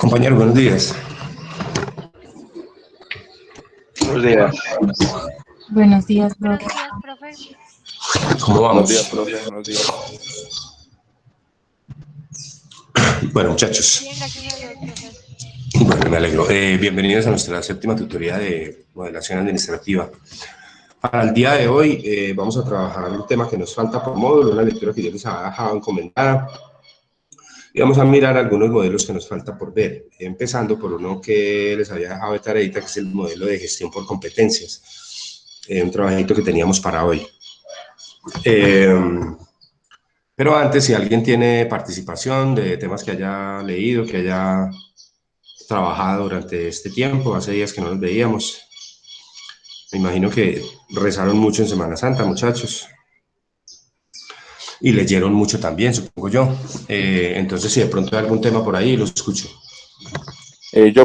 Compañero, buenos días. Buenos días. Buenos días, profe. Buenos días, profe. ¿Cómo Buenos vamos? días, profe. Buenos días. Bueno, muchachos. Bien, gracias a Dios, profe. Bueno, me alegro. Bienvenidos a nuestra séptima tutoría de modelación administrativa. Para el día de hoy vamos a trabajar un tema que nos falta por módulo, una lectura que yo les había dejado encomendada. Y vamos a mirar algunos modelos que nos falta por ver, empezando por uno que les había dejado de tareita, que es el modelo de gestión por competencias. Un trabajito que teníamos para hoy. Pero antes, si alguien tiene participación de temas que haya leído, que haya trabajado durante este tiempo, hace días que no nos veíamos. Me imagino que rezaron mucho en Semana Santa, muchachos. Y leyeron mucho también, supongo yo. Entonces, si de pronto hay algún tema por ahí, lo escucho.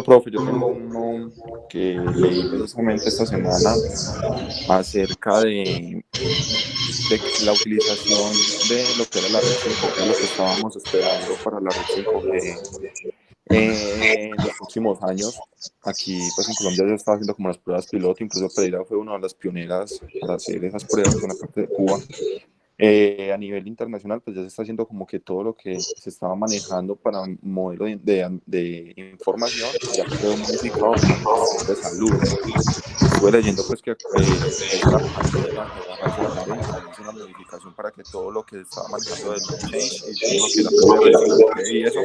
Profe, yo tengo uno que leí precisamente esta semana acerca de la utilización de lo que era la red 5G, lo que estábamos esperando para la red 5G en los próximos años. Aquí, pues en Colombia ya estaba haciendo como las pruebas piloto, incluso Pereira fue una de las pioneras para hacer esas pruebas en la parte de Cuba. A nivel internacional, pues ya se está haciendo como que todo lo que se estaba manejando para un modelo de información ya quedó modificado para la cuestión de salud. Estuve leyendo pues que esta ayer hace la gerencia hizo una modificación para que todo lo que estaba manejando del change y todo lo que la parte de 5G y eso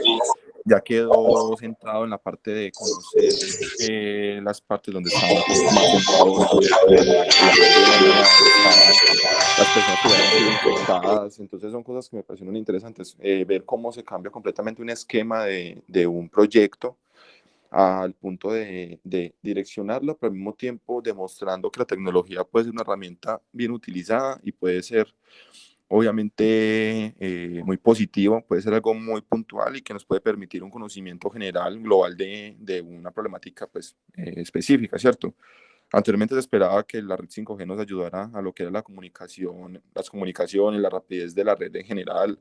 ya quedó centrado en la parte de conocer las partes donde estaban pues más centrados la pandemia, donde estaban las personas que ya habían sido infectadas. Entonces son cosas que me parecieron interesantes, ver cómo se cambia completamente un esquema de un proyecto al punto de direccionarlo, pero al mismo tiempo demostrando que la tecnología puede ser una herramienta bien utilizada y puede ser obviamente muy positivo, puede ser algo muy puntual y que nos puede permitir un conocimiento general, global de una problemática pues, específica, ¿cierto? Anteriormente se esperaba que la red 5G nos ayudara a lo que era la comunicación, las comunicaciones, la rapidez de la red en general,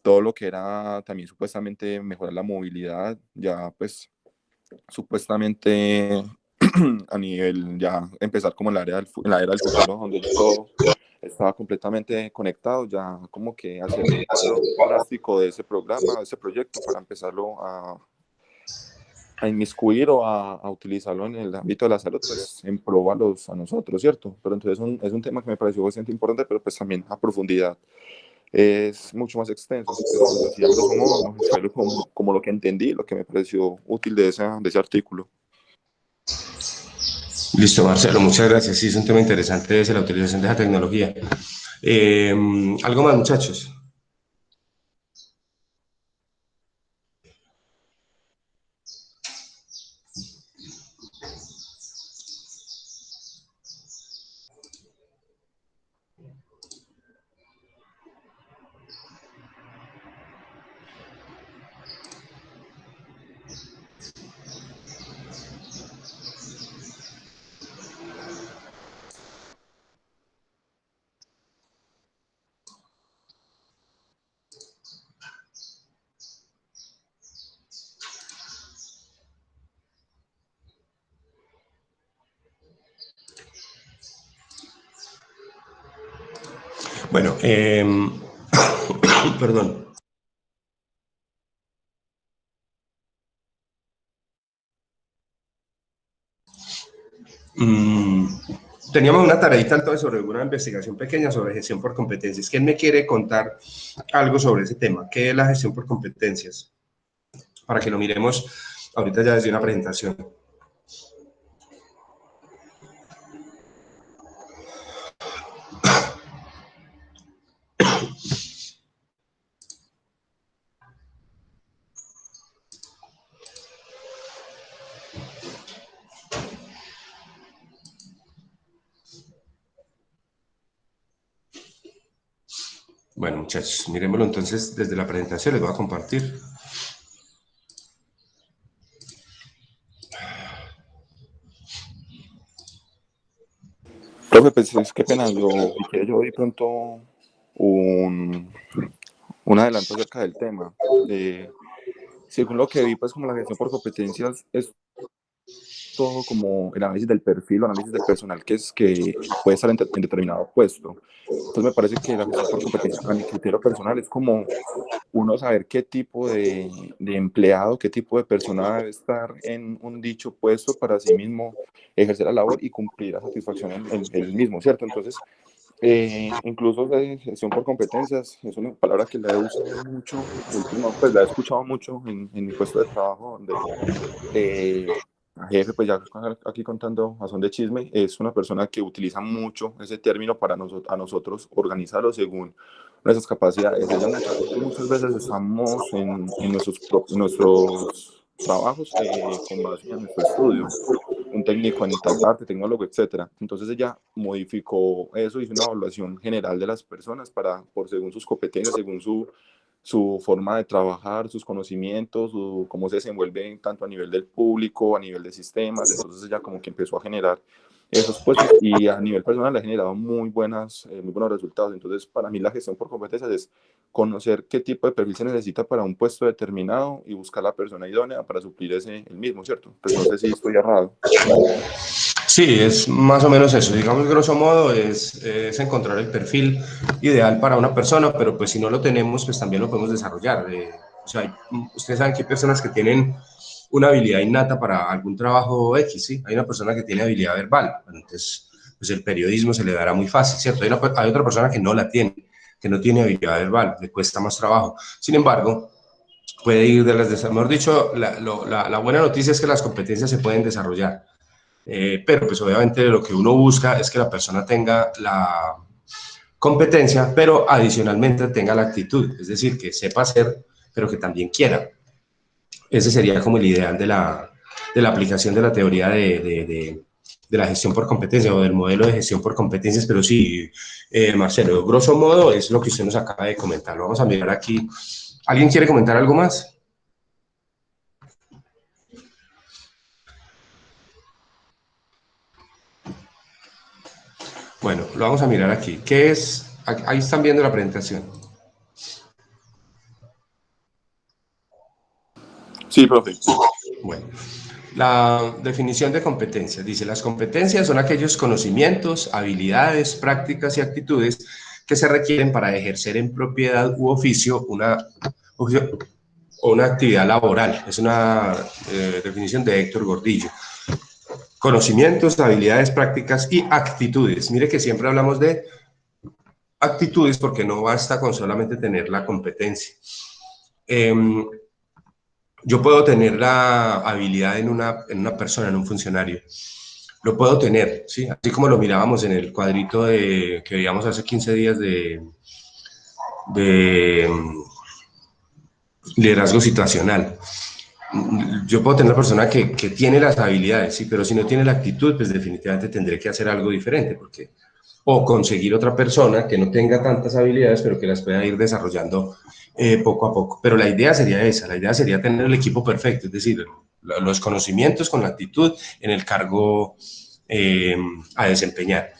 todo lo que era también supuestamente mejorar la movilidad, ya pues supuestamente a nivel ya empezar como en en la era del futuro, donde ya todo estaba completamente conectado, ya como que hacer un cambio drástico de ese programa, de ese proyecto para empezarlo a inmiscuir o a utilizarlo en el ámbito de la salud, pues en pro a nosotros, ¿cierto? Pero entonces es un tema que me pareció bastante importante, pero pues también a profundidad es mucho más extenso, pero pues así a grosso modo fue como lo que entendí, lo que me pareció útil de ese artículo. Listo, Marcelo, muchas gracias. Sí, es un tema interesante ese, la utilización de esa tecnología. ¿Algo más, muchachos? Bueno, perdón. Teníamos una tareita entonces sobre una investigación pequeña sobre gestión por competencias. ¿Quién me quiere contar algo sobre ese tema? ¿Qué es la gestión por competencias? Para que lo miremos ahorita ya desde una presentación. Bueno, muchachos, miremoslo entonces desde la presentación, les voy a compartir. Profe, pues es que pena, si quiere yo doy pronto un adelanto acerca del tema. según lo que vi, pues como la gestión por competencias es todo como el análisis del perfil o análisis del personal que puede estar en determinado puesto. Entonces me parece que la gestión por competencias a mi criterio personal es como uno saber qué tipo de empleado, qué tipo de persona debe estar en un dicho puesto para sí mismo ejercer la labor y cumplir a satisfacción el mismo, ¿cierto? Entonces, incluso gestión por competencias es una palabra que la he usado mucho, pues la he escuchado mucho en mi puesto de trabajo, donde a jefe, pues ya aquí contando a son de chisme, es una persona que utiliza mucho ese término para a nosotros organizarlo según nuestras capacidades. Ya muchas veces estamos en nuestros trabajos con base en nuestro estudio, un técnico en tal parte, tecnólogo, etcétera. Entonces ella modificó eso, hizo una evaluación general de las personas por según sus competencias, según su forma de trabajar, sus conocimientos, cómo se desenvuelve tanto a nivel del público, a nivel de sistemas. Entonces ella como que empezó a generar esos puestos y a nivel personal ha generado muy buenos resultados. Entonces para mí la gestión por competencias es conocer qué tipo de perfil se necesita para un puesto determinado y buscar la persona idónea para suplir el mismo, ¿cierto? Pues no sé si estoy errado. Sí, es más o menos eso. Digamos, grosso modo, es encontrar el perfil ideal para una persona, pero pues si no lo tenemos, pues también lo podemos desarrollar. O sea, ustedes saben que hay personas que tienen una habilidad innata para algún trabajo X, ¿sí? Hay una persona que tiene habilidad verbal, entonces pues el periodismo se le dará muy fácil, ¿cierto? Hay otra persona que no la tiene, que no tiene habilidad verbal, le cuesta más trabajo. Sin embargo, puede ir de mejor dicho, la buena noticia es que las competencias se pueden desarrollar. Pero pues obviamente lo que uno busca es que la persona tenga la competencia, pero adicionalmente tenga la actitud, es decir, que sepa hacer, pero que también quiera. Ese sería como el ideal de la aplicación de la teoría de la gestión por competencia o del modelo de gestión por competencias, pero sí, Marcelo, grosso modo es lo que usted nos acaba de comentar. Lo vamos a mirar aquí. ¿Alguien quiere comentar algo más? Bueno, lo vamos a mirar aquí. ¿Qué es? Ahí están viendo la presentación. Sí, profe. Bueno, la definición de competencias dice, las competencias son aquellos conocimientos, habilidades, prácticas y actitudes que se requieren para ejercer en propiedad u oficio o una actividad laboral. Es una definición de Héctor Gordillo. Conocimientos, habilidades, prácticas y actitudes. Mire que siempre hablamos de actitudes porque no basta con solamente tener la competencia. Yo puedo tener la habilidad en una persona, en un funcionario. Lo puedo tener, ¿sí? Así como lo mirábamos en el cuadrito que veíamos hace 15 días de liderazgo situacional. Yo puedo tener una persona que tiene las habilidades, sí, pero si no tiene la actitud, pues definitivamente tendré que hacer algo diferente, porque o conseguir otra persona que no tenga tantas habilidades, pero que las pueda ir desarrollando poco a poco. Pero la idea sería esa, la idea sería tener el equipo perfecto, es decir, los conocimientos con la actitud en el cargo a desempeñar.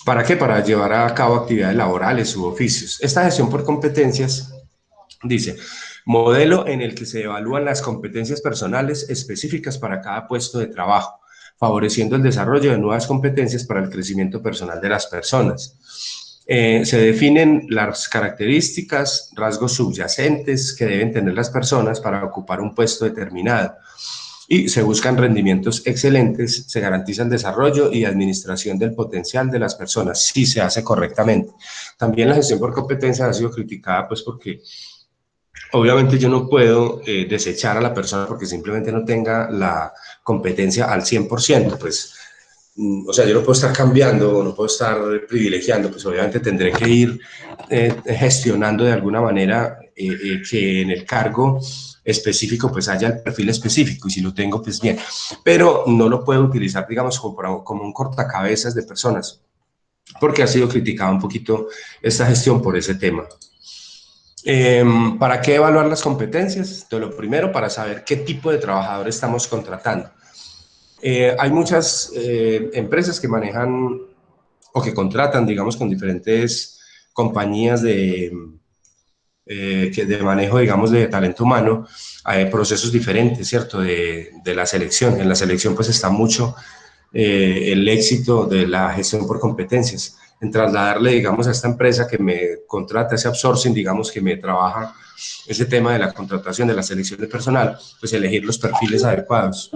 ¿Para qué? Para llevar a cabo actividades laborales u oficios. Esta gestión por competencias dice, modelo en el que se evalúan las competencias personales específicas para cada puesto de trabajo, favoreciendo el desarrollo de nuevas competencias para el crecimiento personal de las personas. Se definen las características, rasgos subyacentes que deben tener las personas para ocupar un puesto determinado y se buscan rendimientos excelentes, se garantiza el desarrollo y administración del potencial de las personas si se hace correctamente. También la gestión por competencia ha sido criticada pues porque obviamente yo no puedo desechar a la persona porque simplemente no tenga la competencia al 100%, pues, o sea, yo no puedo estar cambiando, no puedo estar privilegiando, pues obviamente tendré que ir gestionando de alguna manera que en el cargo específico pues haya el perfil específico y si lo tengo pues bien, pero no lo puedo utilizar digamos como un cortacabezas de personas porque ha sido criticada un poquito esta gestión por ese tema. ¿Para qué evaluar las competencias? Entonces, lo primero, para saber qué tipo de trabajador estamos contratando. Hay muchas empresas que manejan o que contratan, digamos, con diferentes compañías que de manejo, digamos, de talento humano, hay procesos diferentes, ¿cierto? De la selección. En la selección pues está mucho el éxito de la gestión por competencias, en trasladarle, digamos, a esta empresa que me contrata, ese outsourcing, digamos, que me trabaja ese tema de la contratación, de la selección de personal, pues elegir los perfiles adecuados.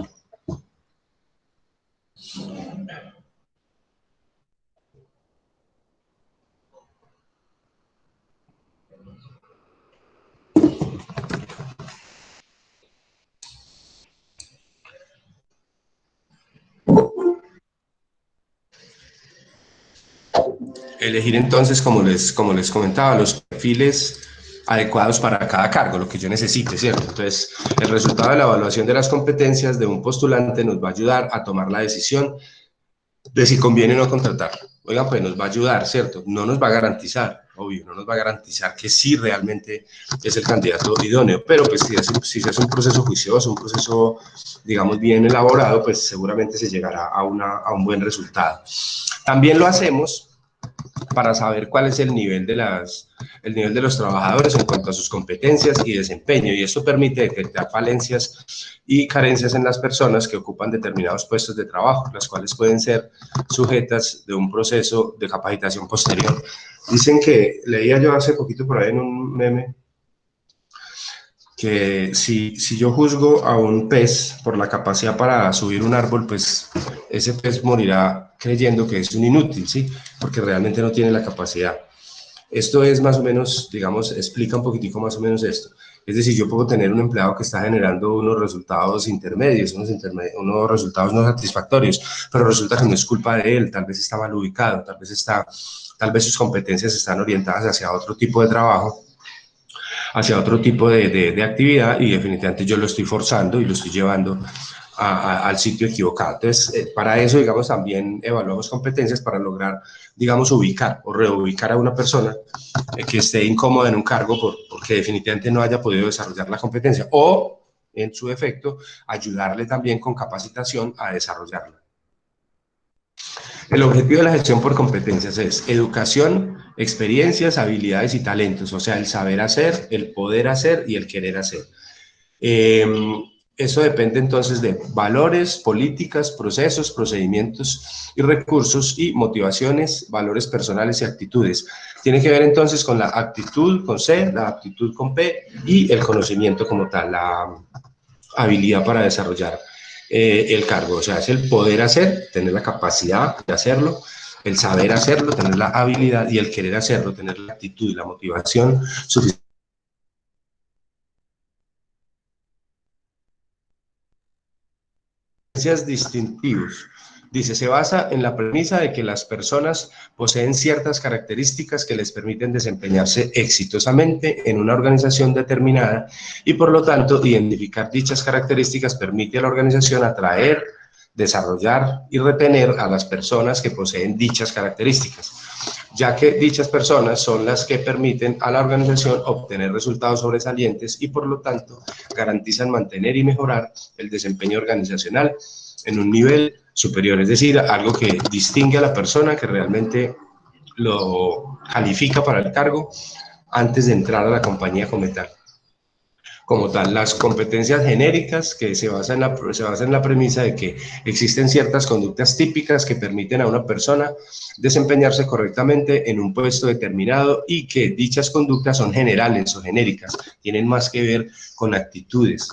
Elegir entonces, como les comentaba, los perfiles adecuados para cada cargo, lo que yo necesite, ¿cierto? Entonces, el resultado de la evaluación de las competencias de un postulante nos va a ayudar a tomar la decisión de si conviene o no contratarlo. Oigan, pues nos va a ayudar, ¿cierto? No nos va a garantizar, obvio, no nos va a garantizar que sí realmente es el candidato idóneo, pero pues si se hace un proceso juicioso, un proceso, digamos, bien elaborado, pues seguramente se llegará a un buen resultado. También lo hacemos para saber cuál es el nivel de los trabajadores en cuanto a sus competencias y desempeño, y esto permite detectar falencias y carencias en las personas que ocupan determinados puestos de trabajo, las cuales pueden ser sujetas de un proceso de capacitación posterior. Dicen que, leía yo hace poquito por ahí en un meme, que si yo juzgo a un pez por la capacidad para subir un árbol, pues ese pez morirá creyendo que es un inútil, ¿sí? Porque realmente no tiene la capacidad. Esto es más o menos, digamos, explica un poquitico más o menos esto. Es decir, yo puedo tener un empleado que está generando unos resultados intermedios, unos resultados no satisfactorios, pero resulta que no es culpa de él, tal vez está mal ubicado, tal vez sus competencias están orientadas hacia otro tipo de trabajo, hacia otro tipo de actividad, y definitivamente yo lo estoy forzando y lo estoy llevando al sitio equivocado. Entonces, para eso, digamos, también evaluamos competencias para lograr, digamos, ubicar o reubicar a una persona que esté incómoda en un cargo porque definitivamente no haya podido desarrollar la competencia, o, en su efecto, ayudarle también con capacitación a desarrollarla. El objetivo de la gestión por competencias es educación, experiencias, habilidades y talentos, o sea, el saber hacer, el poder hacer y el querer hacer. Eh, Eso depende entonces de valores, políticas, procesos, procedimientos y recursos, y motivaciones, valores personales y actitudes. Tiene que ver entonces con la actitud con C, la aptitud con P y el conocimiento como tal, la habilidad para desarrollar el cargo. O sea, es el poder hacer, tener la capacidad de hacerlo, el saber hacerlo, tener la habilidad, y el querer hacerlo, tener la actitud y la motivación suficiente distintivos. Dice, se basa en la premisa de que las personas poseen ciertas características que les permiten desempeñarse exitosamente en una organización determinada, y por lo tanto identificar dichas características permite a la organización atraer, desarrollar y retener a las personas que poseen dichas características, ya que dichas personas son las que permiten a la organización obtener resultados sobresalientes y por lo tanto garantizan mantener y mejorar el desempeño organizacional en un nivel superior, es decir, algo que distingue a la persona, que realmente lo califica para el cargo antes de entrar a la compañía como tal. Las competencias genéricas, que se basan en la premisa de que existen ciertas conductas típicas que permiten a una persona desempeñarse correctamente en un puesto determinado, y que dichas conductas son generales o genéricas, tienen más que ver con actitudes.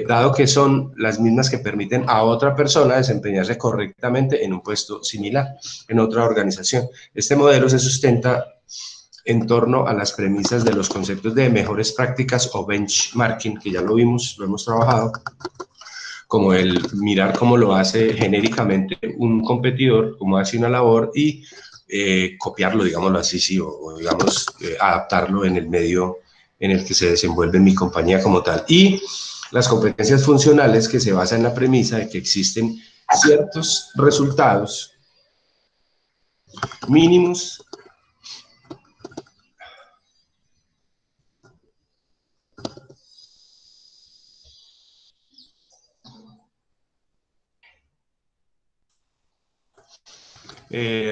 Dado que son las mismas que permiten a otra persona desempeñarse correctamente en un puesto similar en otra organización. Este modelo se sustenta en torno a las premisas de los conceptos de mejores prácticas o benchmarking, que ya lo vimos, lo hemos trabajado, como el mirar cómo lo hace genéricamente un competidor, cómo hace una labor, y copiarlo, digámoslo así, sí, o digamos, adaptarlo en el medio en el que se desenvuelve mi compañía como tal. Y las competencias funcionales, que se basan en la premisa de que existen ciertos resultados mínimos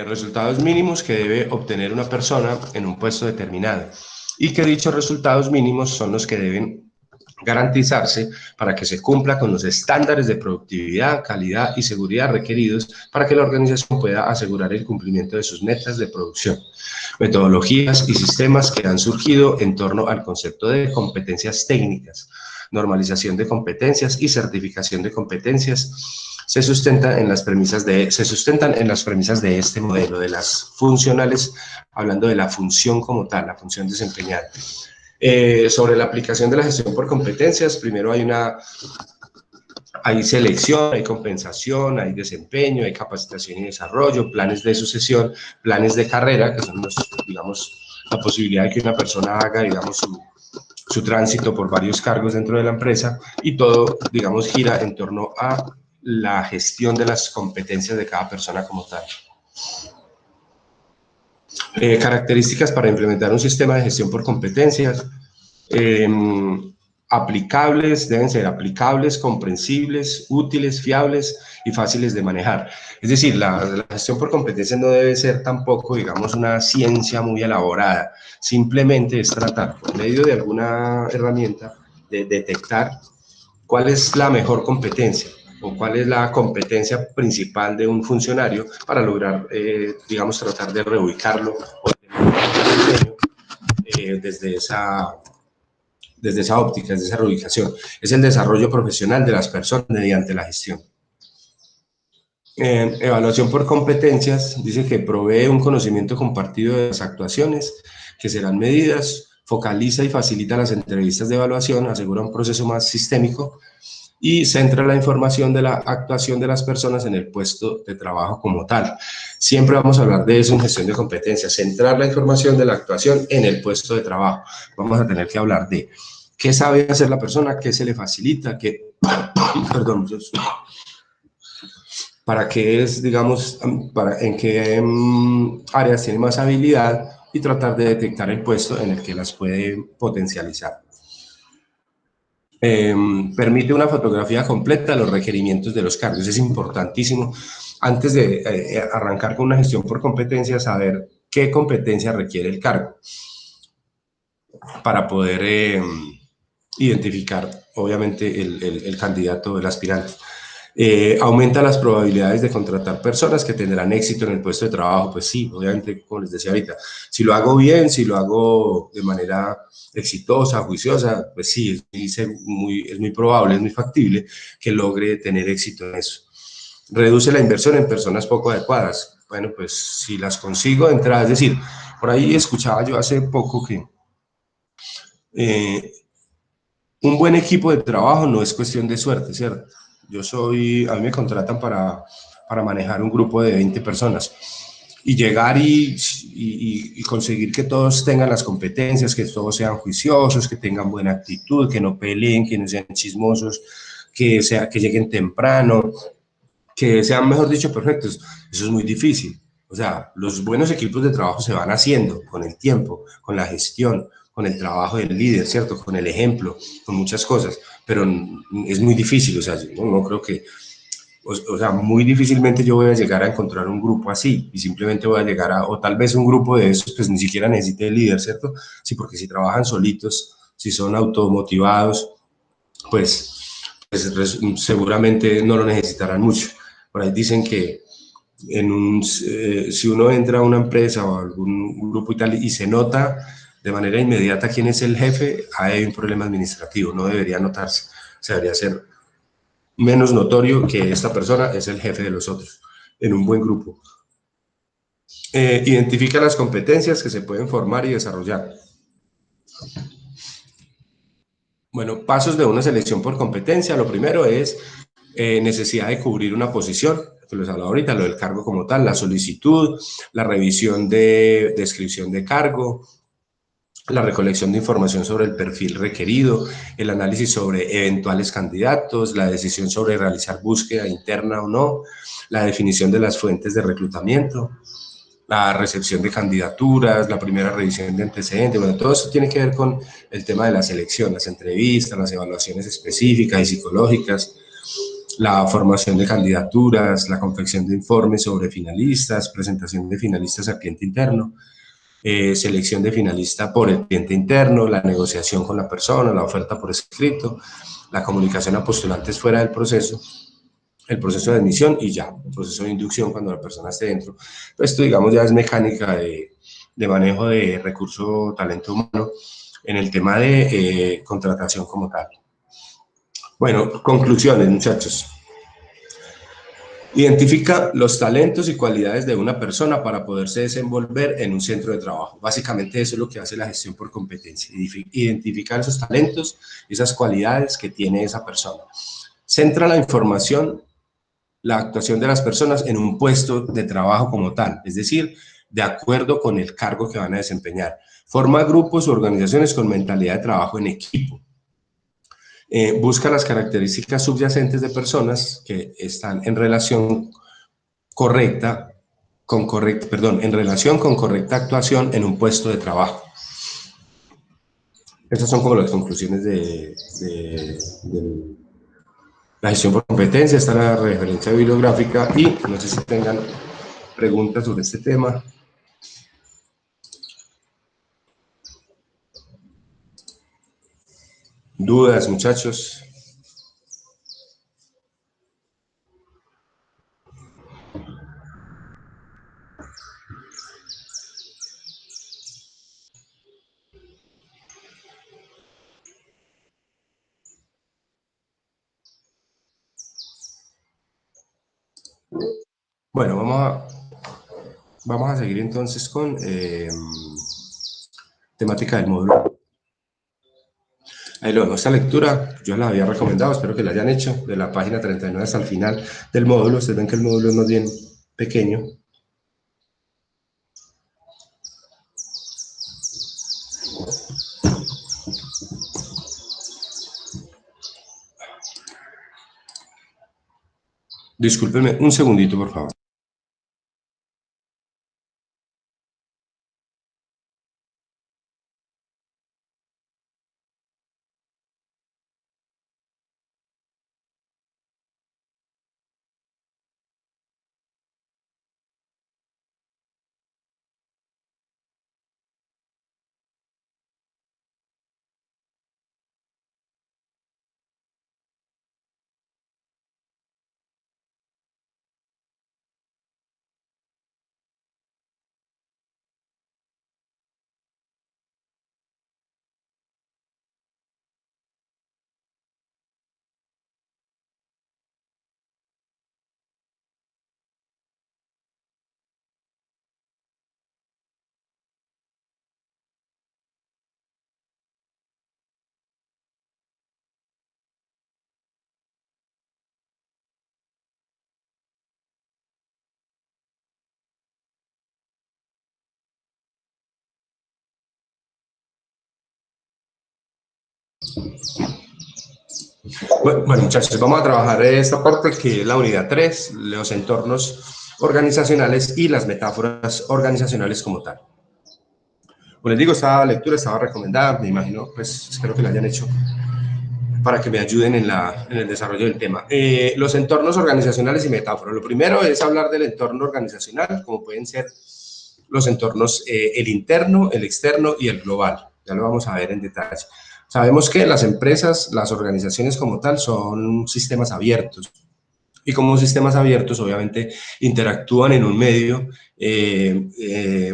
resultados mínimos que debe obtener una persona en un puesto determinado. y que dichos resultados mínimos son los que deben garantizarse para que se cumpla con los estándares de productividad, calidad y seguridad requeridos para que la organización pueda asegurar el cumplimiento de sus metas de producción. Metodologías y sistemas que han surgido en torno al concepto de competencias técnicas, normalización de competencias y certificación de competencias se sustentan en las premisas de este modelo, de las funcionales, hablando de la función como tal, la función desempeñada. Sobre la aplicación de la gestión por competencias, primero hay selección, hay compensación, hay desempeño, hay capacitación y desarrollo, planes de sucesión, planes de carrera, que son digamos, la posibilidad de que una persona haga, digamos, su tránsito por varios cargos dentro de la empresa, y todo, digamos, gira en torno a la gestión de las competencias de cada persona como tal. Características para implementar un sistema de gestión por competencias. Deben ser aplicables, comprensibles, útiles, fiables y fáciles de manejar. Es decir, la gestión por competencias no debe ser tampoco, digamos, una ciencia muy elaborada. Simplemente es tratar, por medio de alguna herramienta, de detectar cuál es la mejor competencia o cuál es la competencia principal de un funcionario para lograr, digamos, tratar de reubicarlo o de desde esa óptica, desde esa reubicación. Es el desarrollo profesional de las personas mediante la gestión. Evaluación por competencias dice que provee un conocimiento compartido de las actuaciones que serán medidas, focaliza y facilita las entrevistas de evaluación, asegura un proceso más sistémico y centra la información de la actuación de las personas en el puesto de trabajo como tal. Siempre vamos a hablar de eso en gestión de competencias, centrar la información de la actuación en el puesto de trabajo. Vamos a tener que hablar de qué sabe hacer la persona, qué se le facilita, perdón, para qué es, digamos, en qué áreas tiene más habilidad y tratar de detectar el puesto en el que las puede potencializar. Permite una fotografía completa de los requerimientos de los cargos. Es importantísimo, antes de arrancar con una gestión por competencias, saber qué competencia requiere el cargo para poder identificar, obviamente, el candidato, el aspirante. Aumenta las probabilidades de contratar personas que tendrán éxito en el puesto de trabajo. Pues sí, obviamente, como les decía ahorita, si lo hago bien, si lo hago de manera exitosa, juiciosa, pues sí, es muy probable, es muy factible que logre tener éxito en eso. Reduce la inversión en personas poco adecuadas. Bueno, pues si las consigo de entrada, es decir, por ahí escuchaba yo hace poco que un buen equipo de trabajo no es cuestión de suerte, ¿cierto? A mí me contratan para manejar un grupo de 20 personas y llegar y conseguir que todos tengan las competencias, que todos sean juiciosos, que tengan buena actitud, que no peleen, que no sean chismosos, que lleguen temprano, que sean, mejor dicho, perfectos. Eso es muy difícil. O sea, los buenos equipos de trabajo se van haciendo con el tiempo, con la gestión, con el trabajo del líder, ¿cierto? Con el ejemplo, con muchas cosas, pero es muy difícil, o sea, yo no creo que, o sea, muy difícilmente yo voy a llegar a encontrar un grupo así y simplemente voy a llegar o tal vez un grupo de esos, pues ni siquiera necesite el líder, ¿cierto? Sí, porque si trabajan solitos, si son automotivados, pues seguramente no lo necesitarán mucho. Por ahí dicen que si uno entra a una empresa o a algún grupo y tal y se nota de manera inmediata quién es el jefe, hay un problema administrativo, no debería notarse, se debería ser menos notorio que esta persona es el jefe de los otros en un buen grupo. Identifica las competencias que se pueden formar y desarrollar. Bueno, pasos de una selección por competencia. Lo primero es necesidad de cubrir una posición, que les hablaba ahorita, lo del cargo como tal, la solicitud, la revisión de descripción de cargo, la recolección de información sobre el perfil requerido, el análisis sobre eventuales candidatos, la decisión sobre realizar búsqueda interna o no, la definición de las fuentes de reclutamiento, la recepción de candidaturas, la primera revisión de antecedentes. Bueno, todo esto tiene que ver con el tema de la selección, las entrevistas, las evaluaciones específicas y psicológicas, la formación de candidaturas, la confección de informes sobre finalistas, presentación de finalistas al cliente interno, selección de finalista por el cliente interno, la negociación con la persona, la oferta por escrito, la comunicación a postulantes fuera del proceso, el proceso de admisión y ya, el proceso de inducción cuando la persona esté dentro. Esto, digamos, ya es mecánica de manejo de recurso talento humano en el tema de contratación como tal. Bueno, conclusiones, muchachos. Identifica los talentos y cualidades de una persona para poderse desenvolver en un centro de trabajo. Básicamente eso es lo que hace la gestión por competencia, identificar esos talentos y esas cualidades que tiene esa persona. Centra la información, la actuación de las personas en un puesto de trabajo como tal, es decir, de acuerdo con el cargo que van a desempeñar. Forma grupos o organizaciones con mentalidad de trabajo en equipo. Busca las características subyacentes de personas que están en relación en relación con correcta actuación en un puesto de trabajo. Estas son como las conclusiones de la gestión por competencia. Está la referencia bibliográfica y no sé si tengan preguntas sobre este tema. ¿Dudas, muchachos? Bueno, vamos a seguir entonces con temática del módulo. Ahí lo vemos, esta lectura yo la había recomendado, espero que la hayan hecho, de la página 39 hasta el final del módulo. Ustedes ven que el módulo es más bien pequeño. Discúlpenme un segundito, por favor. Bueno, muchachos, vamos a trabajar esta parte que es la unidad 3, los entornos organizacionales y las metáforas organizacionales como tal. Como les digo, esta lectura estaba recomendada, me imagino, pues espero que la hayan hecho para que me ayuden en el desarrollo del tema. Los entornos organizacionales y metáforas. Lo primero es hablar del entorno organizacional, como pueden ser los entornos, el interno, el externo y el global. Ya lo vamos a ver en detalle. Sabemos que las empresas, las organizaciones como tal, son sistemas abiertos. Y como sistemas abiertos, obviamente, interactúan en un medio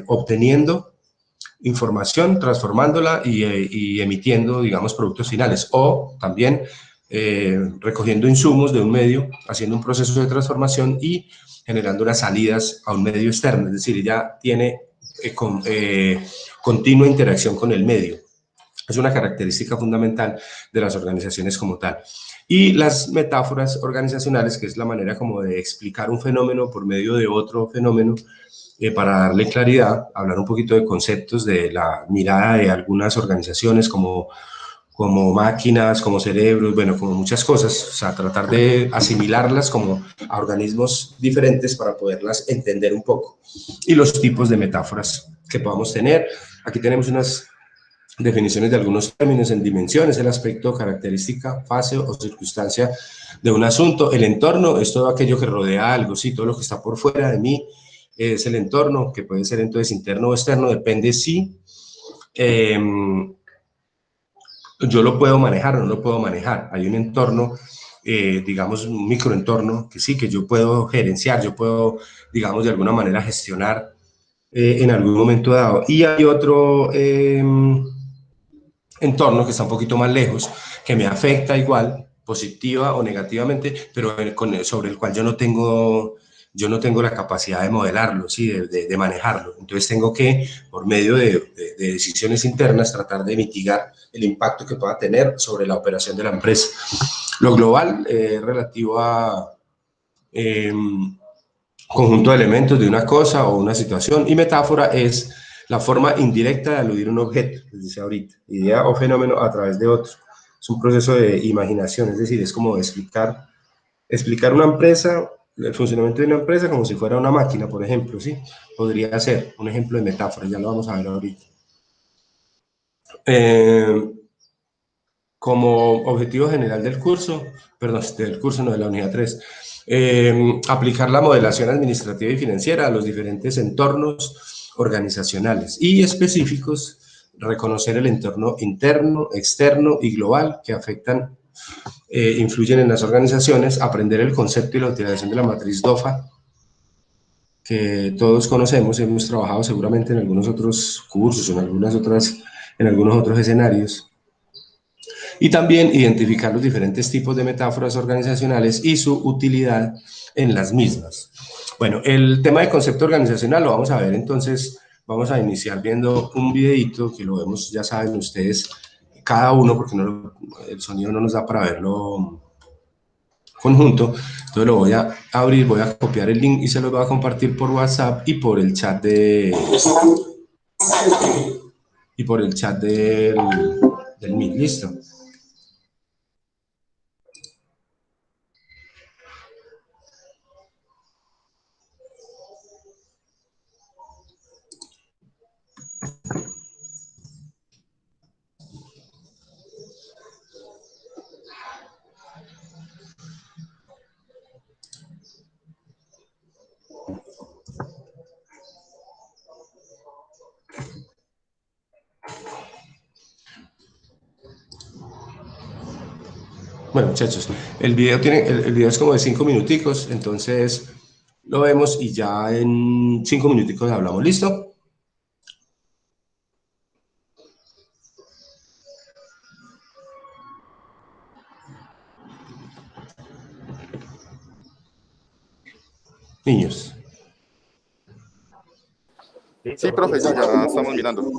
obteniendo información, transformándola y emitiendo, digamos, productos finales. O también recogiendo insumos de un medio, haciendo un proceso de transformación y generando unas salidas a un medio externo. Es decir, ya tiene continua interacción con el medio. Es una característica fundamental de las organizaciones como tal. Y las metáforas organizacionales, que es la manera como de explicar un fenómeno por medio de otro fenómeno, para darle claridad, hablar un poquito de conceptos de la mirada de algunas organizaciones como máquinas, como cerebros, bueno, como muchas cosas, o sea, tratar de asimilarlas como a organismos diferentes para poderlas entender un poco. Y los tipos de metáforas que podamos tener. Aquí tenemos unas definiciones de algunos términos en dimensiones, el aspecto, característica, fase o circunstancia de un asunto. El entorno es todo aquello que rodea algo, sí, todo lo que está por fuera de mí, es el entorno, que puede ser entonces interno o externo, depende si eh, yo lo puedo manejar o no lo puedo manejar. Hay un entorno, digamos, un microentorno, que sí, que yo puedo gerenciar, yo puedo, digamos, de alguna manera gestionar en algún momento dado. Y hay otro entorno que está un poquito más lejos, que me afecta igual, positiva o negativamente, pero sobre el cual yo no tengo la capacidad de modelarlo, ¿sí? De manejarlo. Entonces tengo que, por medio de decisiones internas, tratar de mitigar el impacto que pueda tener sobre la operación de la empresa. Lo global relativo a eh, conjunto de elementos de una cosa o una situación, y metáfora es la forma indirecta de aludir un objeto, les dice ahorita, idea o fenómeno a través de otro. Es un proceso de imaginación, es decir, es como explicar una empresa, el funcionamiento de una empresa como si fuera una máquina, por ejemplo, ¿sí? Podría ser un ejemplo de metáfora, ya lo vamos a ver ahorita. Eh, Como objetivo general del curso, perdón, del curso no, de la unidad 3, aplicar la modelación administrativa y financiera a los diferentes entornos organizacionales y específicos, reconocer el entorno interno, externo y global que afectan, influyen en las organizaciones, aprender el concepto y la utilización de la matriz DOFA, que todos conocemos, hemos trabajado seguramente en algunos otros cursos, en algunos otros escenarios, y también identificar los diferentes tipos de metáforas organizacionales y su utilidad en las mismas. Bueno, el tema de concepto organizacional lo vamos a ver entonces, vamos a iniciar viendo un videito que lo vemos, ya saben ustedes, cada uno, porque no, el sonido no nos da para verlo conjunto, entonces lo voy a abrir, voy a copiar el link y se lo voy a compartir por WhatsApp y por el chat del Meet, listo. Bueno, muchachos, el video es como de 5 minuticos, entonces lo vemos y ya en 5 minuticos hablamos. ¿Listo? Niños. Sí, profe, ya estamos mirando.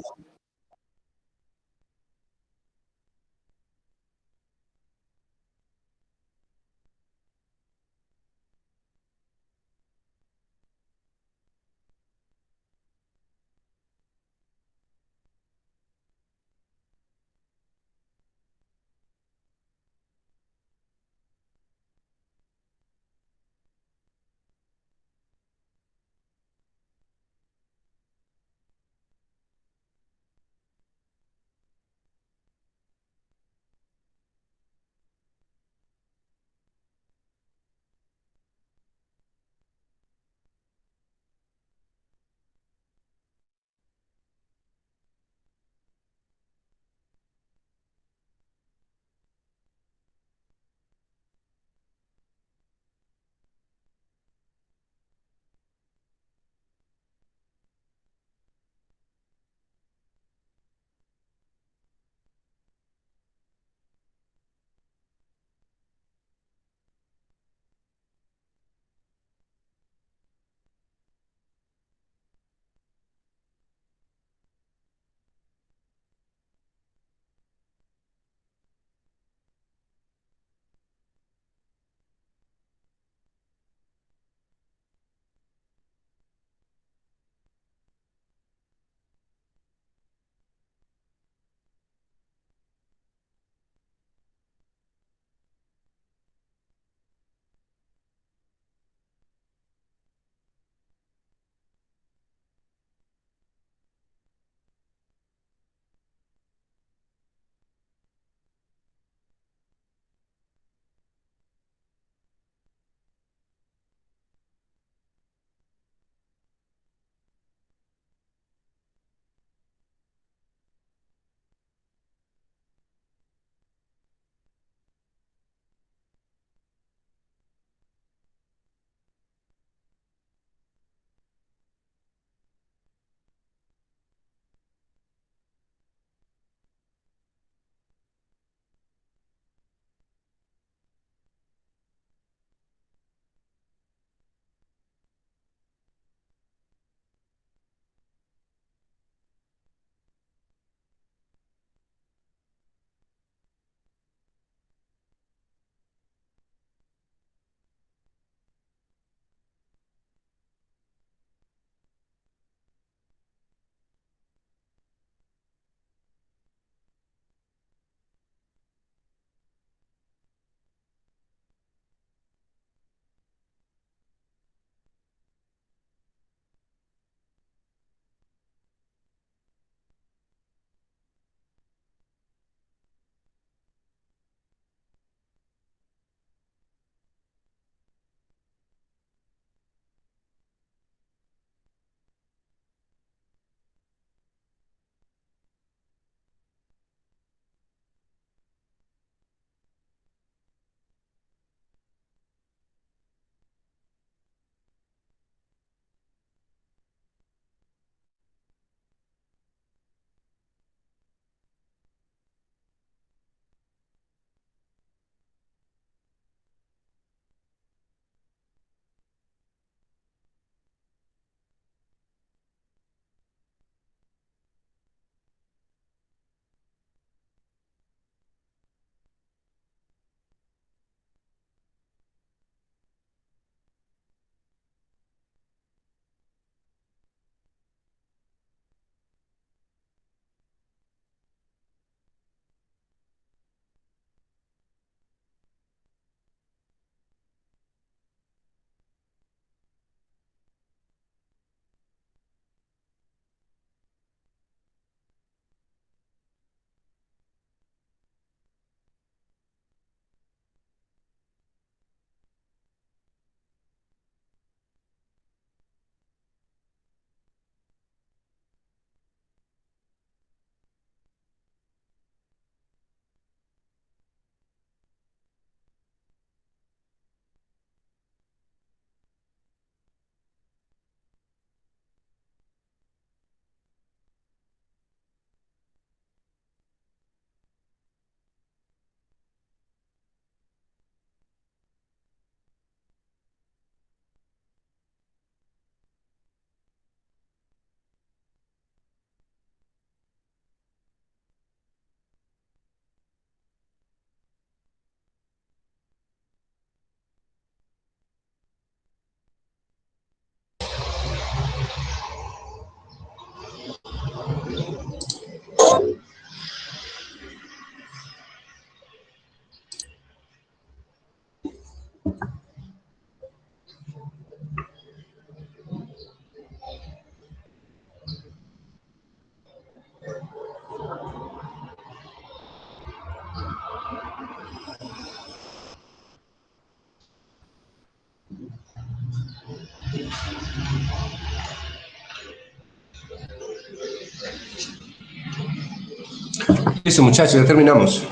Listo, muchachos, ya terminamos.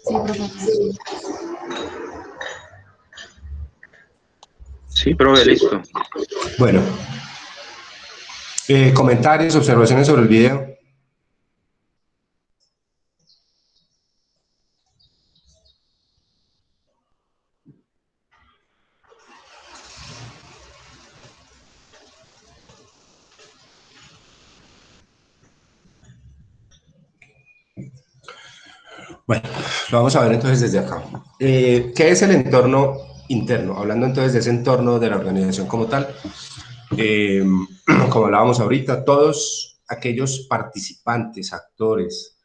Sí, profesor. Sí, profe, listo. Bueno, comentarios, observaciones sobre el video. Bueno, lo vamos a ver entonces desde acá. ¿Qué es el entorno interno? Hablando entonces de ese entorno de la organización como tal, eh, como hablábamos ahorita, todos aquellos participantes, actores,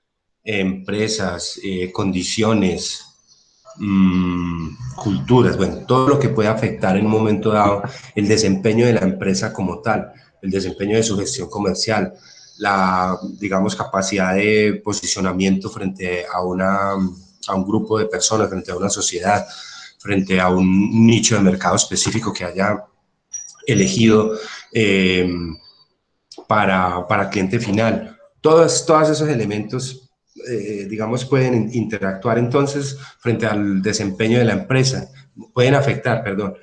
empresas, condiciones, culturas, bueno, todo lo que puede afectar en un momento dado el desempeño de la empresa como tal, el desempeño de su gestión comercial, la, digamos, capacidad de posicionamiento frente a un grupo de personas, frente a una sociedad, frente a un nicho de mercado específico que haya elegido para cliente final. Todos esos elementos, digamos, pueden interactuar entonces frente al desempeño de la empresa, pueden afectar, perdón,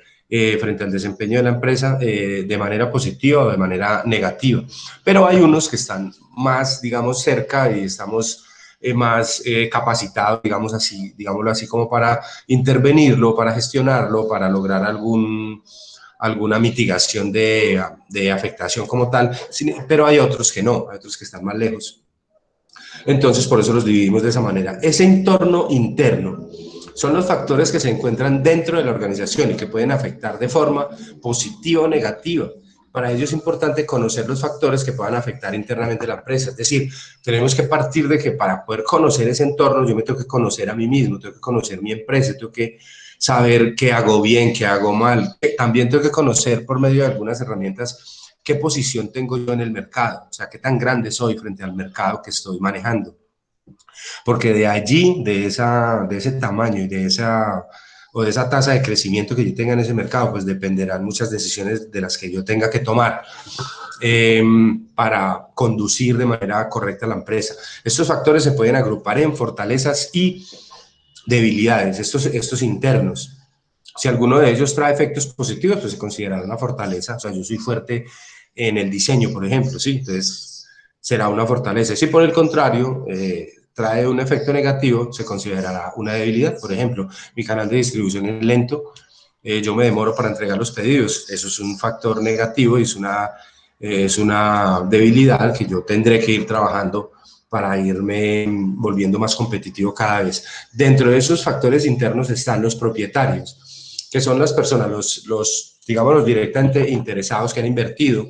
frente al desempeño de la empresa de manera positiva o de manera negativa. Pero hay unos que están más, digamos, cerca y estamos más capacitados, digamos así, digámoslo así, como para intervenirlo, para gestionarlo, para lograr alguna mitigación de afectación como tal, pero hay otros que no, hay otros que están más lejos. Entonces, por eso los dividimos de esa manera. Ese entorno interno son los factores que se encuentran dentro de la organización y que pueden afectar de forma positiva o negativa. Para ello es importante conocer los factores que puedan afectar internamente la empresa. Es decir, tenemos que partir de que para poder conocer ese entorno, yo me tengo que conocer a mí mismo, tengo que conocer mi empresa, tengo que saber qué hago bien, qué hago mal. También tengo que conocer por medio de algunas herramientas qué posición tengo yo en el mercado, o sea, qué tan grande soy frente al mercado que estoy manejando. Porque de allí, de ese tamaño y de esa tasa de crecimiento que yo tenga en ese mercado, pues dependerán muchas decisiones de las que yo tenga que tomar para conducir de manera correcta la empresa. Estos factores se pueden agrupar en fortalezas y debilidades, estos internos. Si alguno de ellos trae efectos positivos, pues se considerará una fortaleza. O sea, yo soy fuerte en el diseño, por ejemplo, ¿sí? Entonces, será una fortaleza. Si por el contrario trae un efecto negativo, se considerará una debilidad. Por ejemplo, mi canal de distribución es lento, yo me demoro para entregar los pedidos. Eso es un factor negativo y es una debilidad que yo tendré que ir trabajando para irme volviendo más competitivo cada vez. Dentro de esos factores internos están los propietarios, que son las personas, digamos, los directamente interesados que han invertido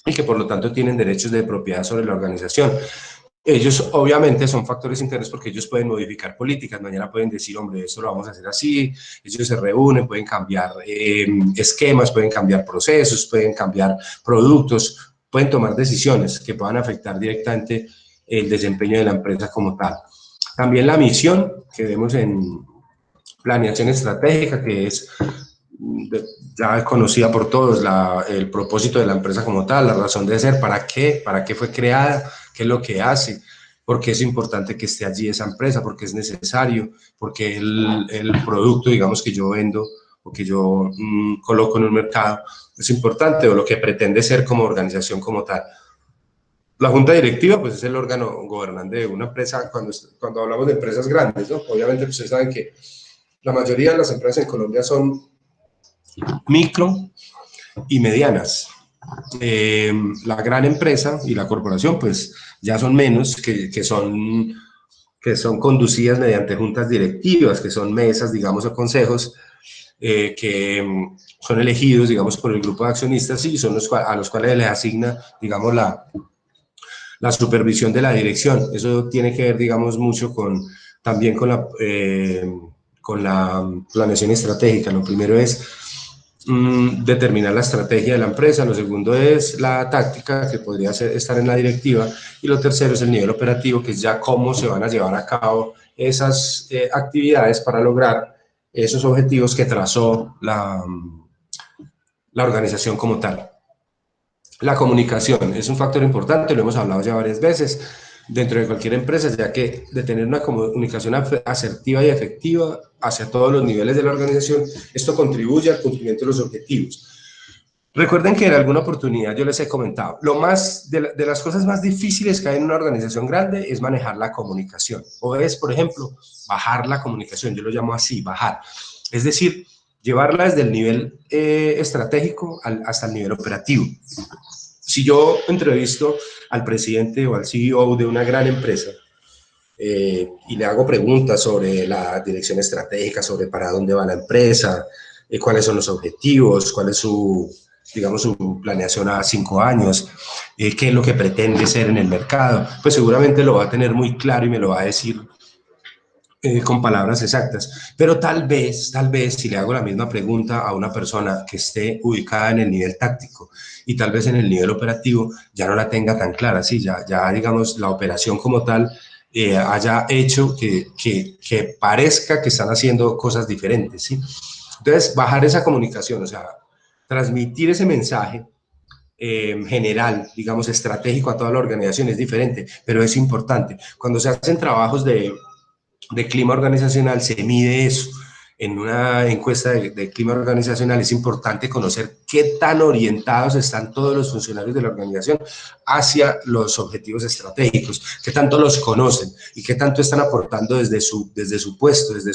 y que por lo tanto tienen derechos de propiedad sobre la organización. Ellos obviamente son factores internos porque ellos pueden modificar políticas, mañana pueden decir, hombre, esto lo vamos a hacer así, ellos se reúnen, pueden cambiar esquemas, pueden cambiar procesos, pueden cambiar productos, pueden tomar decisiones que puedan afectar directamente el desempeño de la empresa como tal. También la misión que vemos en planeación estratégica, que es ya conocida por todos, el propósito de la empresa como tal, la razón de ser, para qué fue creada, qué es lo que hace, por qué es importante que esté allí esa empresa, porque es necesario, porque el producto, digamos, que yo vendo o que yo coloco en un mercado es importante, o lo que pretende ser como organización como tal. La junta directiva, pues es el órgano gobernante de una empresa, cuando hablamos de empresas grandes, ¿no? Obviamente, pues ustedes saben que la mayoría de las empresas en Colombia son micro y medianas. La gran empresa y la corporación, pues ya son menos, que son conducidas mediante juntas directivas, que son mesas, digamos, o consejos, que son elegidos, digamos, por el grupo de accionistas y son a los cuales les asigna, digamos, la supervisión de la dirección. Eso tiene que ver, digamos, mucho también con la planeación estratégica. Lo primero es determinar la estrategia de la empresa, lo segundo es la táctica, que podría estar en la directiva, y lo tercero es el nivel operativo, que es ya cómo se van a llevar a cabo esas actividades para lograr esos objetivos que trazó la organización como tal. La comunicación es un factor importante, lo hemos hablado ya varias veces dentro de cualquier empresa, ya que de tener una comunicación asertiva y efectiva hacia todos los niveles de la organización, esto contribuye al cumplimiento de los objetivos. Recuerden que en alguna oportunidad yo les he comentado, de las cosas más difíciles que hay en una organización grande es manejar la comunicación, o es, por ejemplo, bajar la comunicación, yo lo llamo así, bajar. Es decir, llevarla desde el nivel estratégico hasta el nivel operativo. Si yo entrevisto al presidente o al CEO de una gran empresa y le hago preguntas sobre la dirección estratégica, sobre para dónde va la empresa, cuáles son los objetivos, cuál es su, digamos, su planeación a 5 años, qué es lo que pretende ser en el mercado, pues seguramente lo va a tener muy claro y me lo va a decir con palabras exactas, pero tal vez, si le hago la misma pregunta a una persona que esté ubicada en el nivel táctico y tal vez en el nivel operativo ya no la tenga tan clara, ¿sí? Ya digamos, la operación como tal haya hecho que parezca que están haciendo cosas diferentes, ¿sí? Entonces, bajar esa comunicación, o sea, transmitir ese mensaje general, digamos, estratégico a toda la organización es diferente, pero es importante. Cuando se hacen trabajos de clima organizacional se mide eso. En una encuesta de clima organizacional es importante conocer qué tan orientados están todos los funcionarios de la organización hacia los objetivos estratégicos, qué tanto los conocen y qué tanto están aportando desde su puesto, desde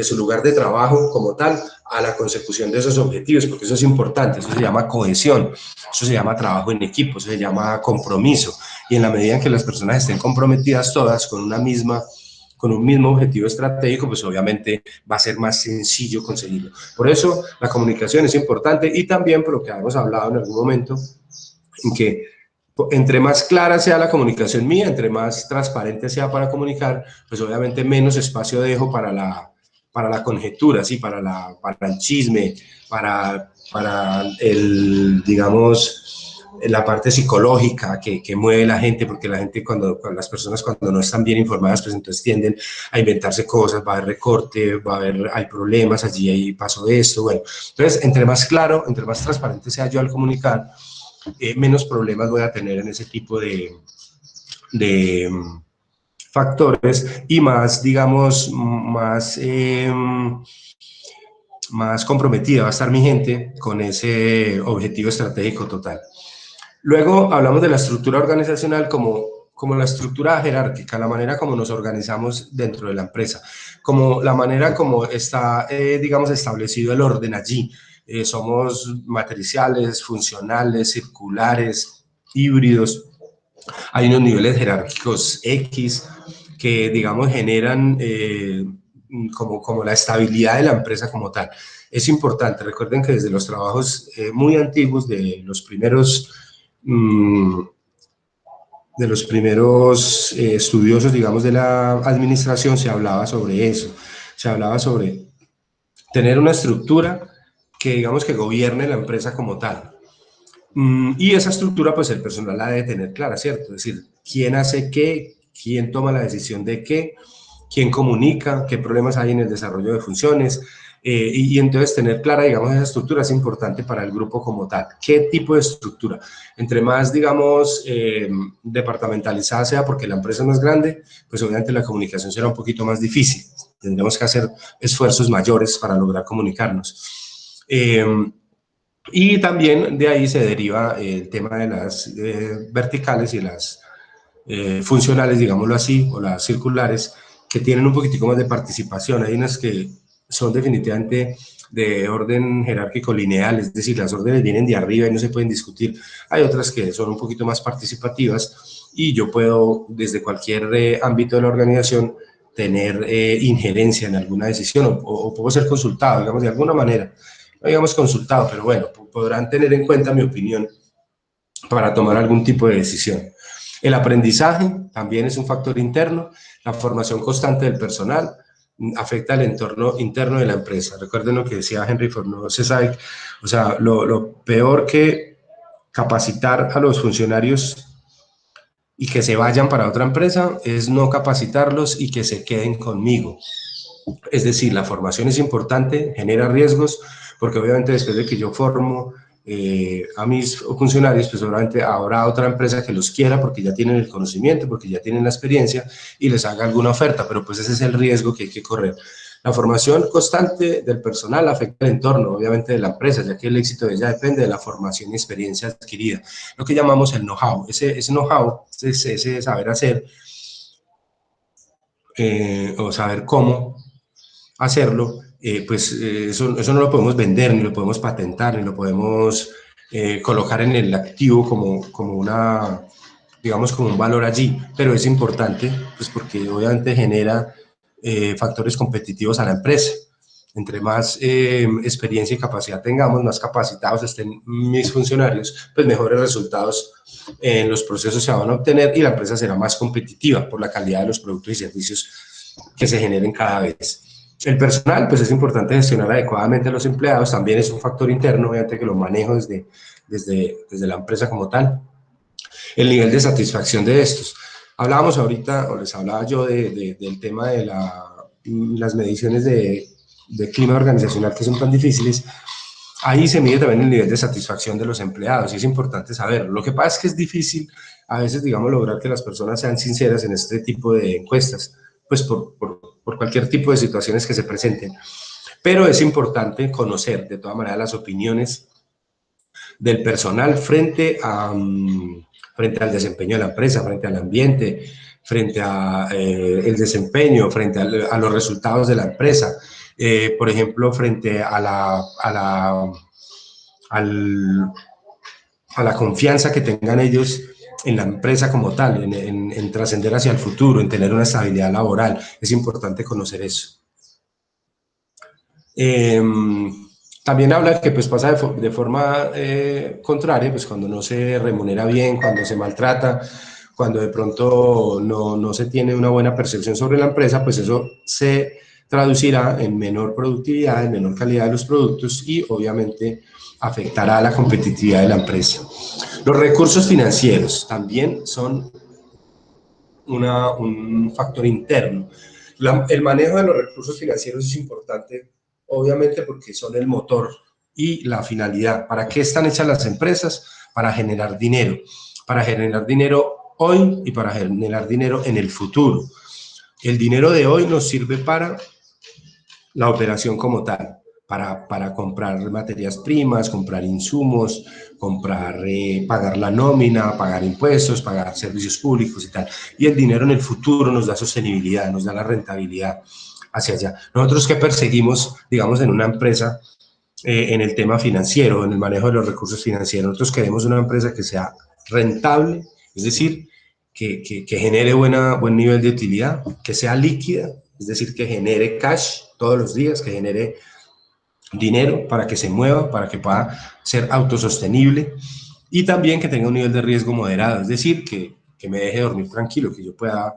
su lugar de trabajo como tal a la consecución de esos objetivos, porque eso es importante, eso se llama cohesión, eso se llama trabajo en equipo, eso se llama compromiso, y en la medida en que las personas estén comprometidas todas con un mismo objetivo estratégico, pues obviamente va a ser más sencillo conseguirlo. Por eso la comunicación es importante y también, por lo que hemos hablado en algún momento, en que entre más clara sea la comunicación mía, entre más transparente sea para comunicar, pues obviamente menos espacio dejo para la conjetura, ¿sí? Para el chisme, para el, digamos, la parte psicológica que mueve la gente, porque la gente cuando las personas cuando no están bien informadas, pues entonces tienden a inventarse cosas, va a haber recorte, hay problemas, allí ahí pasó esto, bueno. Entonces, entre más claro, entre más transparente sea yo al comunicar, menos problemas voy a tener en ese tipo de factores y más, digamos, más comprometida va a estar mi gente con ese objetivo estratégico total. Luego hablamos de la estructura organizacional como la estructura jerárquica, la manera como nos organizamos dentro de la empresa, como la manera como está, digamos, establecido el orden allí. Somos matriciales, funcionales, circulares, híbridos. Hay unos niveles jerárquicos X que, digamos, generan como la estabilidad de la empresa como tal. Es importante, recuerden que desde los trabajos muy antiguos, de los primeros estudiosos, digamos, de la administración, se hablaba sobre eso. Se hablaba sobre tener una estructura que, digamos, que gobierne la empresa como tal. Y esa estructura, pues el personal la debe tener clara, ¿cierto? Es decir, quién hace qué, quién toma la decisión de qué, quién comunica, qué problemas hay en el desarrollo de funciones, y entonces tener clara, digamos, esa estructura es importante para el grupo como tal. ¿Qué tipo de estructura? Entre más, digamos, departamentalizada sea porque la empresa es más grande, pues obviamente la comunicación será un poquito más difícil. Tendremos que hacer esfuerzos mayores para lograr comunicarnos. Y también de ahí se deriva el tema de las verticales y las funcionales, digámoslo así, o las circulares, que tienen un poquitico más de participación. Hay unas que son definitivamente de orden jerárquico lineal, es decir, las órdenes vienen de arriba y no se pueden discutir. Hay otras que son un poquito más participativas y yo puedo, desde cualquier ámbito de la organización, tener injerencia en alguna decisión o puedo ser consultado, digamos, de alguna manera. No digamos consultado, pero bueno, podrán tener en cuenta mi opinión para tomar algún tipo de decisión. El aprendizaje también es un factor interno, la formación constante del personal afecta al entorno interno de la empresa. Recuerden lo que decía Henry Ford, no se sabe, o sea, lo peor que capacitar a los funcionarios y que se vayan para otra empresa es no capacitarlos y que se queden conmigo. Es decir, la formación es importante, genera riesgos, porque obviamente después de que yo formo a mis funcionarios, pues seguramente habrá otra empresa que los quiera porque ya tienen el conocimiento, porque ya tienen la experiencia y les haga alguna oferta, pero pues ese es el riesgo que hay que correr. La formación constante del personal afecta el entorno, obviamente, de la empresa, ya que el éxito de ella depende de la formación y experiencia adquirida. Lo que llamamos el know-how. Ese know-how, ese saber hacer o saber cómo hacerlo, eso no lo podemos vender, ni lo podemos patentar, ni lo podemos colocar en el activo como una, digamos, como un valor allí, pero es importante, pues porque obviamente genera factores competitivos a la empresa. Entre más experiencia y capacidad tengamos, más capacitados estén mis funcionarios, pues mejores resultados en los procesos se van a obtener y la empresa será más competitiva por la calidad de los productos y servicios que se generen cada vez. El personal, pues es importante gestionar adecuadamente a los empleados, también es un factor interno, obviamente que lo manejo desde la empresa como tal. El nivel de satisfacción de estos. Hablábamos ahorita, o les hablaba yo del tema de las mediciones de clima organizacional que son tan difíciles. Ahí se mide también el nivel de satisfacción de los empleados y es importante saberlo. Lo que pasa es que es difícil a veces, digamos, lograr que las personas sean sinceras en este tipo de encuestas, pues por cualquier tipo de situaciones que se presenten. Pero es importante conocer de todas maneras las opiniones del personal frente al desempeño de la empresa, frente al ambiente, frente a el desempeño, frente a los resultados de la empresa, por ejemplo, frente a la confianza que tengan ellos en la empresa como tal, en trascender hacia el futuro, en tener una estabilidad laboral. Es importante conocer eso. También habla que pues pasa de forma contraria, pues cuando no se remunera bien, cuando se maltrata, cuando de pronto no se tiene una buena percepción sobre la empresa, pues eso se traducirá en menor productividad, en menor calidad de los productos y obviamente afectará a la competitividad de la empresa. Los recursos financieros también son un factor interno. El manejo de los recursos financieros es importante, obviamente, porque son el motor y la finalidad. ¿Para qué están hechas las empresas? Para generar dinero hoy y para generar dinero en el futuro. El dinero de hoy nos sirve para la operación como tal, para comprar materias primas, comprar insumos, pagar la nómina, pagar impuestos, pagar servicios públicos y tal. Y el dinero en el futuro nos da sostenibilidad, nos da la rentabilidad hacia allá. Nosotros que perseguimos, digamos, en una empresa, en el tema financiero, en el manejo de los recursos financieros, nosotros queremos una empresa que sea rentable, es decir, que genere buen nivel de utilidad, que sea líquida, es decir, que genere cash todos los días, que genere dinero para que se mueva, para que pueda ser autosostenible y también que tenga un nivel de riesgo moderado, es decir, que me deje dormir tranquilo, que yo pueda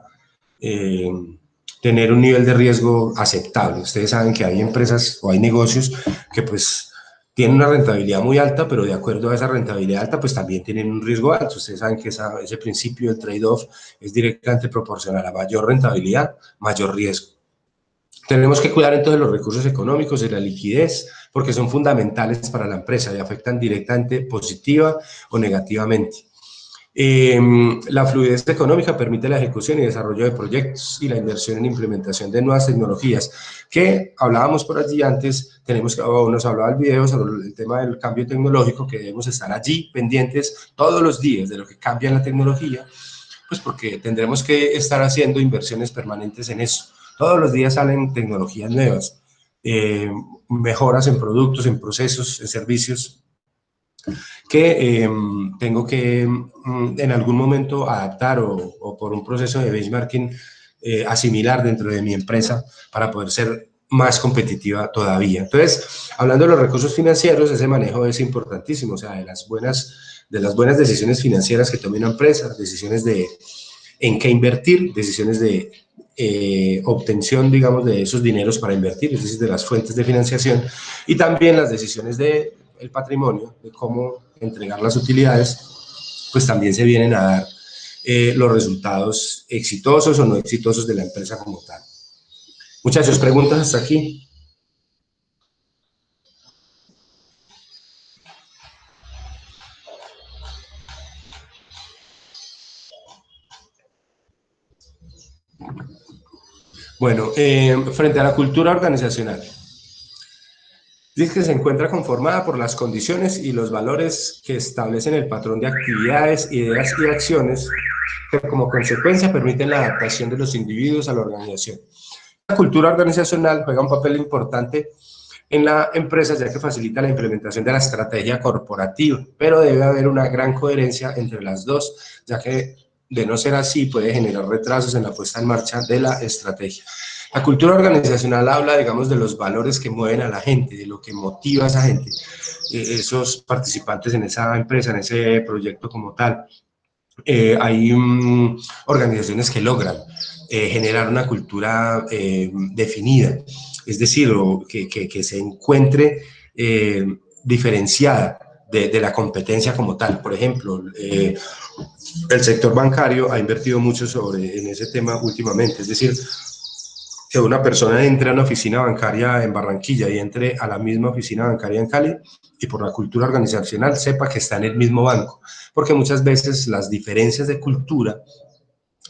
tener un nivel de riesgo aceptable. Ustedes saben que hay empresas o hay negocios que pues tienen una rentabilidad muy alta, pero de acuerdo a esa rentabilidad alta, pues también tienen un riesgo alto. Ustedes saben que ese principio del trade-off es directamente proporcional a mayor rentabilidad, mayor riesgo. Tenemos que cuidar entonces los recursos económicos y la liquidez, porque son fundamentales para la empresa y afectan directamente positiva o negativamente. La fluidez económica permite la ejecución y desarrollo de proyectos y la inversión en implementación de nuevas tecnologías, que hablábamos por allí antes, nos hablaba el video sobre el tema del cambio tecnológico, que debemos estar allí pendientes todos los días de lo que cambia en la tecnología, pues porque tendremos que estar haciendo inversiones permanentes en eso. Todos los días salen tecnologías nuevas, mejoras en productos, en procesos, en servicios, que tengo que en algún momento adaptar o por un proceso de benchmarking asimilar dentro de mi empresa para poder ser más competitiva todavía. Entonces, hablando de los recursos financieros, ese manejo es importantísimo, o sea, de las buenas decisiones financieras que tome una empresa, decisiones de en qué invertir, decisiones de obtención, digamos, de esos dineros para invertir, es decir, de las fuentes de financiación, y también las decisiones del patrimonio, de cómo entregar las utilidades, pues también se vienen a dar los resultados exitosos o no exitosos de la empresa como tal. Muchachos, ¿preguntas hasta aquí? Bueno, frente a la cultura organizacional, dice que se encuentra conformada por las condiciones y los valores que establecen el patrón de actividades, ideas y acciones que como consecuencia permiten la adaptación de los individuos a la organización. La cultura organizacional juega un papel importante en la empresa, ya que facilita la implementación de la estrategia corporativa, pero debe haber una gran coherencia entre las dos, ya que de no ser así puede generar retrasos en la puesta en marcha de la estrategia. La cultura organizacional habla, digamos, de los valores que mueven a la gente, de lo que motiva a esa gente, esos participantes en esa empresa, en ese proyecto como tal. Hay organizaciones que logran generar una cultura definida, es decir, que se encuentre diferenciada de la competencia como tal. Por ejemplo, el sector bancario ha invertido mucho en ese tema últimamente, es decir, que una persona entre a una oficina bancaria en Barranquilla y entre a la misma oficina bancaria en Cali y por la cultura organizacional sepa que está en el mismo banco, porque muchas veces las diferencias de cultura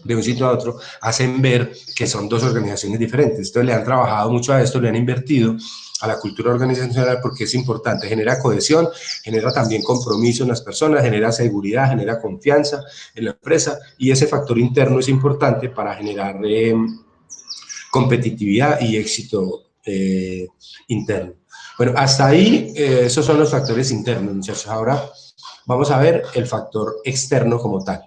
de un sitio a otro hacen ver que son dos organizaciones diferentes. Entonces le han trabajado mucho a esto, le han invertido a la cultura organizacional porque es importante, genera cohesión, genera también compromiso en las personas, genera seguridad, genera confianza en la empresa y ese factor interno es importante para generar competitividad y éxito interno. Bueno, hasta ahí esos son los factores internos, muchachos. Ahora vamos a ver el factor externo como tal.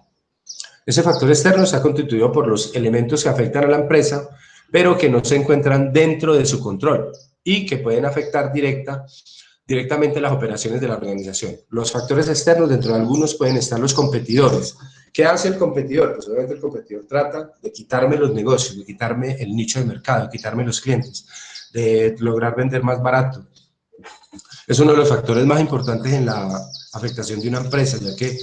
Ese factor externo está constituido por los elementos que afectan a la empresa, pero que no se encuentran dentro de su control y que pueden afectar directamente las operaciones de la organización. Los factores externos, dentro de algunos pueden estar los competidores. ¿Qué hace el competidor? Pues obviamente el competidor trata de quitarme los negocios, de quitarme el nicho de mercado, de quitarme los clientes, de lograr vender más barato. Es uno de los factores más importantes en la afectación de una empresa, ya que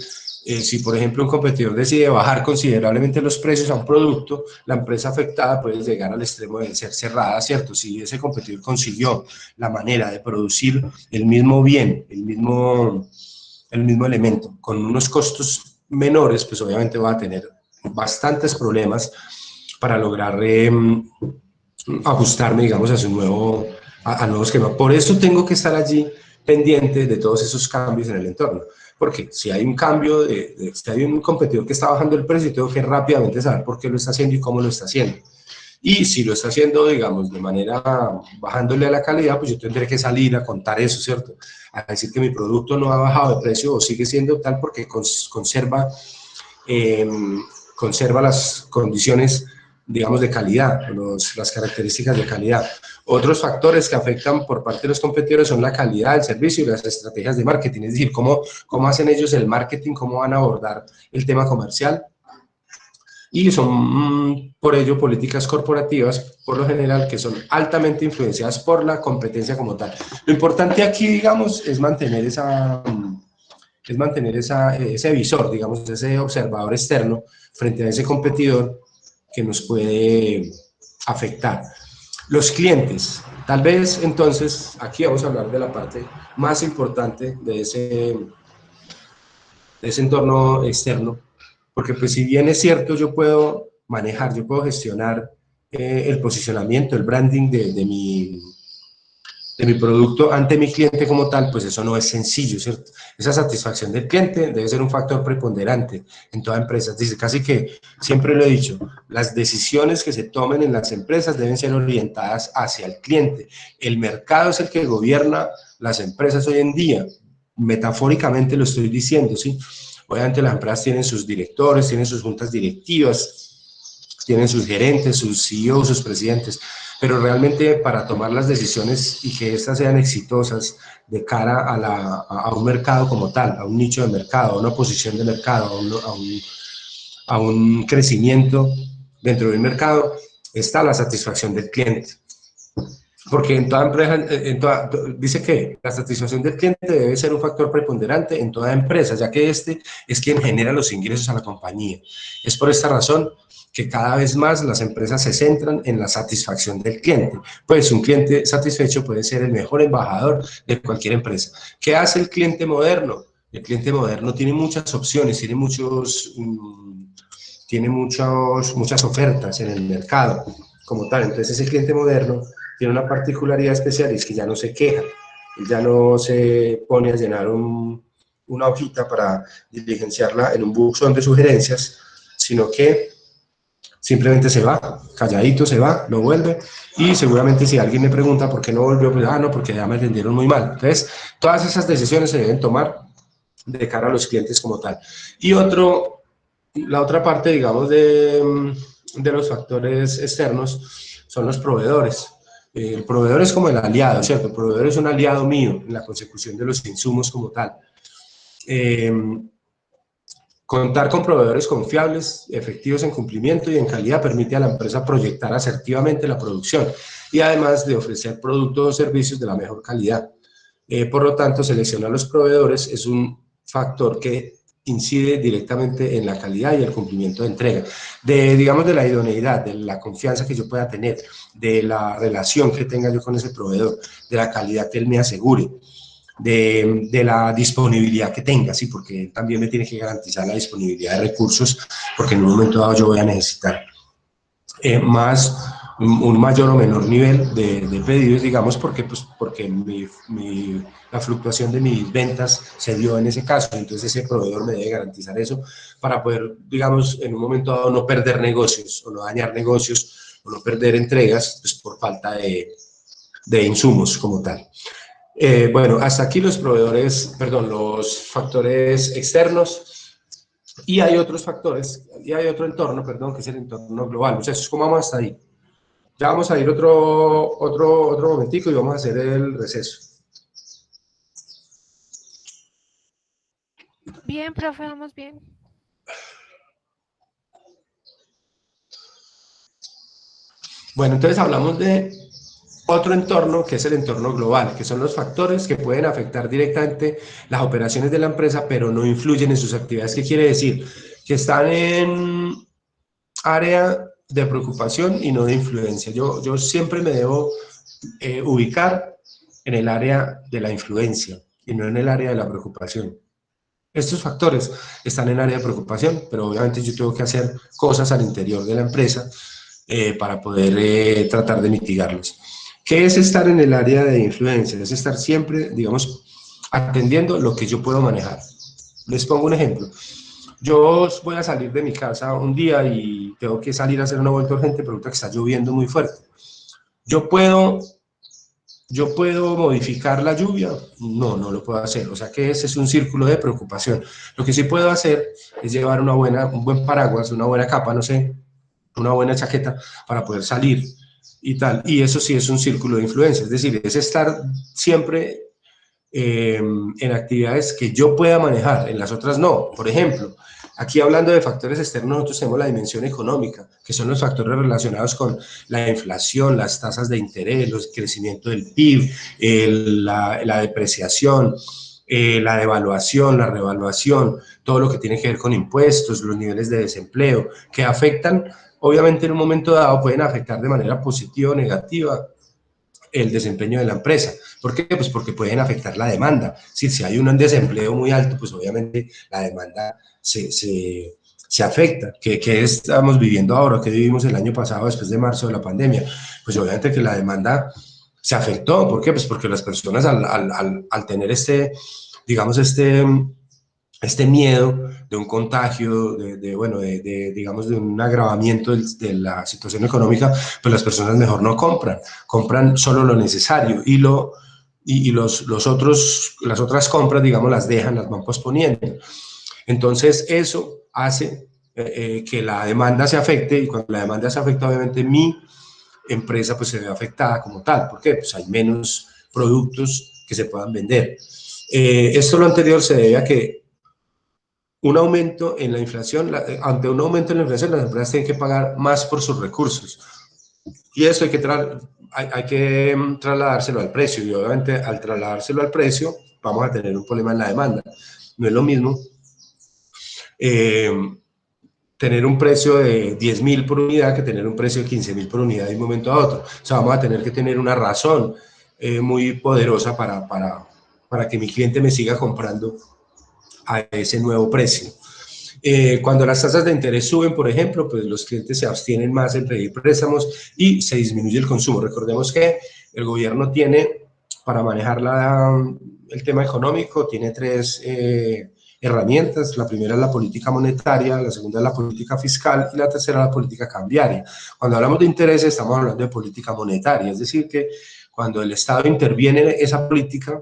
si, por ejemplo, un competidor decide bajar considerablemente los precios a un producto, la empresa afectada puede llegar al extremo de ser cerrada, ¿cierto? Si ese competidor consiguió la manera de producir el mismo bien, el mismo elemento, con unos costos menores, pues obviamente va a tener bastantes problemas para lograr ajustarme, digamos, a su nuevo esquema. Por eso tengo que estar allí pendiente de todos esos cambios en el entorno. Porque si hay un cambio, si hay un competidor que está bajando el precio, tengo que rápidamente saber por qué lo está haciendo y cómo lo está haciendo. Y si lo está haciendo, digamos, de manera bajándole a la calidad, pues yo tendré que salir a contar eso, ¿cierto? A decir que mi producto no ha bajado de precio o sigue siendo tal porque conserva las condiciones, digamos, de calidad, las características de calidad. Otros factores que afectan por parte de los competidores son la calidad del servicio y las estrategias de marketing, es decir, cómo hacen ellos el marketing, cómo van a abordar el tema comercial. Y son, por ello, políticas corporativas, por lo general, que son altamente influenciadas por la competencia como tal. Lo importante aquí, digamos, es mantener ese visor, digamos, ese observador externo frente a ese competidor que nos puede afectar. Los clientes, tal vez entonces, aquí vamos a hablar de la parte más importante de ese entorno externo, porque pues si bien es cierto, yo puedo manejar, yo puedo gestionar el posicionamiento, el branding de mi producto ante mi cliente como tal, pues eso no es sencillo, ¿cierto? Esa satisfacción del cliente debe ser un factor preponderante en toda empresa. Dice, casi que siempre lo he dicho, las decisiones que se tomen en las empresas deben ser orientadas hacia el cliente. El mercado es el que gobierna las empresas hoy en día, metafóricamente lo estoy diciendo, ¿sí? Obviamente las empresas tienen sus directores, tienen sus juntas directivas, tienen sus gerentes, sus CEOs, sus presidentes, pero realmente para tomar las decisiones y que éstas sean exitosas de cara a un mercado como tal, a un nicho de mercado, a una posición de mercado, a un crecimiento dentro del mercado, está la satisfacción del cliente. Porque en toda empresa, dice que la satisfacción del cliente debe ser un factor preponderante en toda empresa, ya que este es quien genera los ingresos a la compañía. Es por esta razón que cada vez más las empresas se centran en la satisfacción del cliente. Pues un cliente satisfecho puede ser el mejor embajador de cualquier empresa. ¿Qué hace el cliente moderno? El cliente moderno tiene muchas opciones, tiene muchos tiene muchas ofertas en el mercado como tal. Entonces ese cliente moderno tiene una particularidad especial y es que ya no se queja, él ya no se pone a llenar una hojita para diligenciarla en un buzón de sugerencias, sino que simplemente se va, calladito se va, no vuelve, y seguramente si alguien me pregunta por qué no volvió, pues, no, porque ya me atendieron muy mal. Entonces, todas esas decisiones se deben tomar de cara a los clientes como tal. Y la otra parte, digamos, de los factores externos son los proveedores. El proveedor es como el aliado, ¿cierto? El proveedor es un aliado mío en la consecución de los insumos como tal. Contar con proveedores confiables, efectivos en cumplimiento y en calidad permite a la empresa proyectar asertivamente la producción y además de ofrecer productos o servicios de la mejor calidad. Por lo tanto, seleccionar los proveedores es un factor que incide directamente en la calidad y el cumplimiento de entrega, digamos, de la idoneidad, de la confianza que yo pueda tener, de la relación que tenga yo con ese proveedor, de la calidad que él me asegure, de la disponibilidad que tenga, ¿sí? Porque él también me tiene que garantizar la disponibilidad de recursos, porque en un momento dado yo voy a necesitar un mayor o menor nivel de pedidos, digamos, porque la fluctuación de mis ventas se dio en ese caso. Entonces ese proveedor me debe garantizar eso para poder, digamos, en un momento dado no perder negocios o no dañar negocios o no perder entregas, pues, por falta de insumos como tal. Bueno, hasta aquí los los factores externos, y hay otros factores, y hay otro entorno, perdón, que es el entorno global. Muchachos, ¿cómo vamos hasta ahí? Ya vamos a ir otro momentico y vamos a hacer el receso. Bien, profe, vamos bien. Bueno, entonces hablamos de otro entorno que es el entorno global, que son los factores que pueden afectar directamente las operaciones de la empresa, pero no influyen en sus actividades. ¿Qué quiere decir? Que están en área de preocupación y no de influencia. Yo siempre me debo ubicar en el área de la influencia y no en el área de la preocupación. Estos factores están en área de preocupación, pero obviamente yo tengo que hacer cosas al interior de la empresa para poder tratar de mitigarlos. ¿Qué es estar en el área de influencia? Es estar siempre, digamos, atendiendo lo que yo puedo manejar. Les pongo un ejemplo. Yo voy a salir de mi casa un día y tengo que salir a hacer una vuelta urgente, pero que está lloviendo muy fuerte. ¿Yo puedo modificar la lluvia? No, no lo puedo hacer. O sea que ese es un círculo de preocupación. Lo que sí puedo hacer es llevar un buen paraguas, una buena capa, no sé, una buena chaqueta para poder salir y tal. Y eso sí es un círculo de influencia. Es decir, es estar siempre en actividades que yo pueda manejar, en las otras no. Por ejemplo, aquí hablando de factores externos, nosotros tenemos la dimensión económica, que son los factores relacionados con la inflación, las tasas de interés, el crecimiento del PIB, la depreciación, la devaluación, la revaluación, todo lo que tiene que ver con impuestos, los niveles de desempleo, que afectan, obviamente en un momento dado pueden afectar de manera positiva o negativa el desempeño de la empresa. ¿Por qué? Pues porque pueden afectar la demanda. Si hay un desempleo muy alto, pues obviamente la demanda se afecta. ¿Qué estamos viviendo ahora? ¿Qué vivimos el año pasado después de marzo de la pandemia? Pues obviamente que la demanda se afectó. ¿Por qué? Pues porque las personas al tener digamos, este miedo de un contagio, digamos, de un agravamiento de la situación económica, pues las personas mejor no compran solo lo necesario y las otras compras, digamos, las van posponiendo. Entonces, eso hace que la demanda se afecte, y cuando la demanda se afecta, obviamente mi empresa pues se ve afectada como tal. ¿Por qué? Pues hay menos productos que se puedan vender. Lo anterior se debe a que un aumento en la inflación, ante un aumento en la inflación, las empresas tienen que pagar más por sus recursos. Y eso hay que trasladárselo al precio. Y obviamente al trasladárselo al precio, vamos a tener un problema en la demanda. No es lo mismo tener un precio de 10.000 por unidad que tener un precio de 15.000 por unidad de un momento a otro. O sea, vamos a tener que tener una razón muy poderosa para que mi cliente me siga comprando a ese nuevo precio. Cuando las tasas de interés suben, por ejemplo, pues los clientes se abstienen más en pedir préstamos y se disminuye el consumo. Recordemos que el gobierno tiene, para manejar el tema económico, tiene tres herramientas. La primera es la política monetaria, la segunda es la política fiscal y la tercera la política cambiaria. Cuando hablamos de intereses, estamos hablando de política monetaria, es decir, que cuando el Estado interviene en esa política,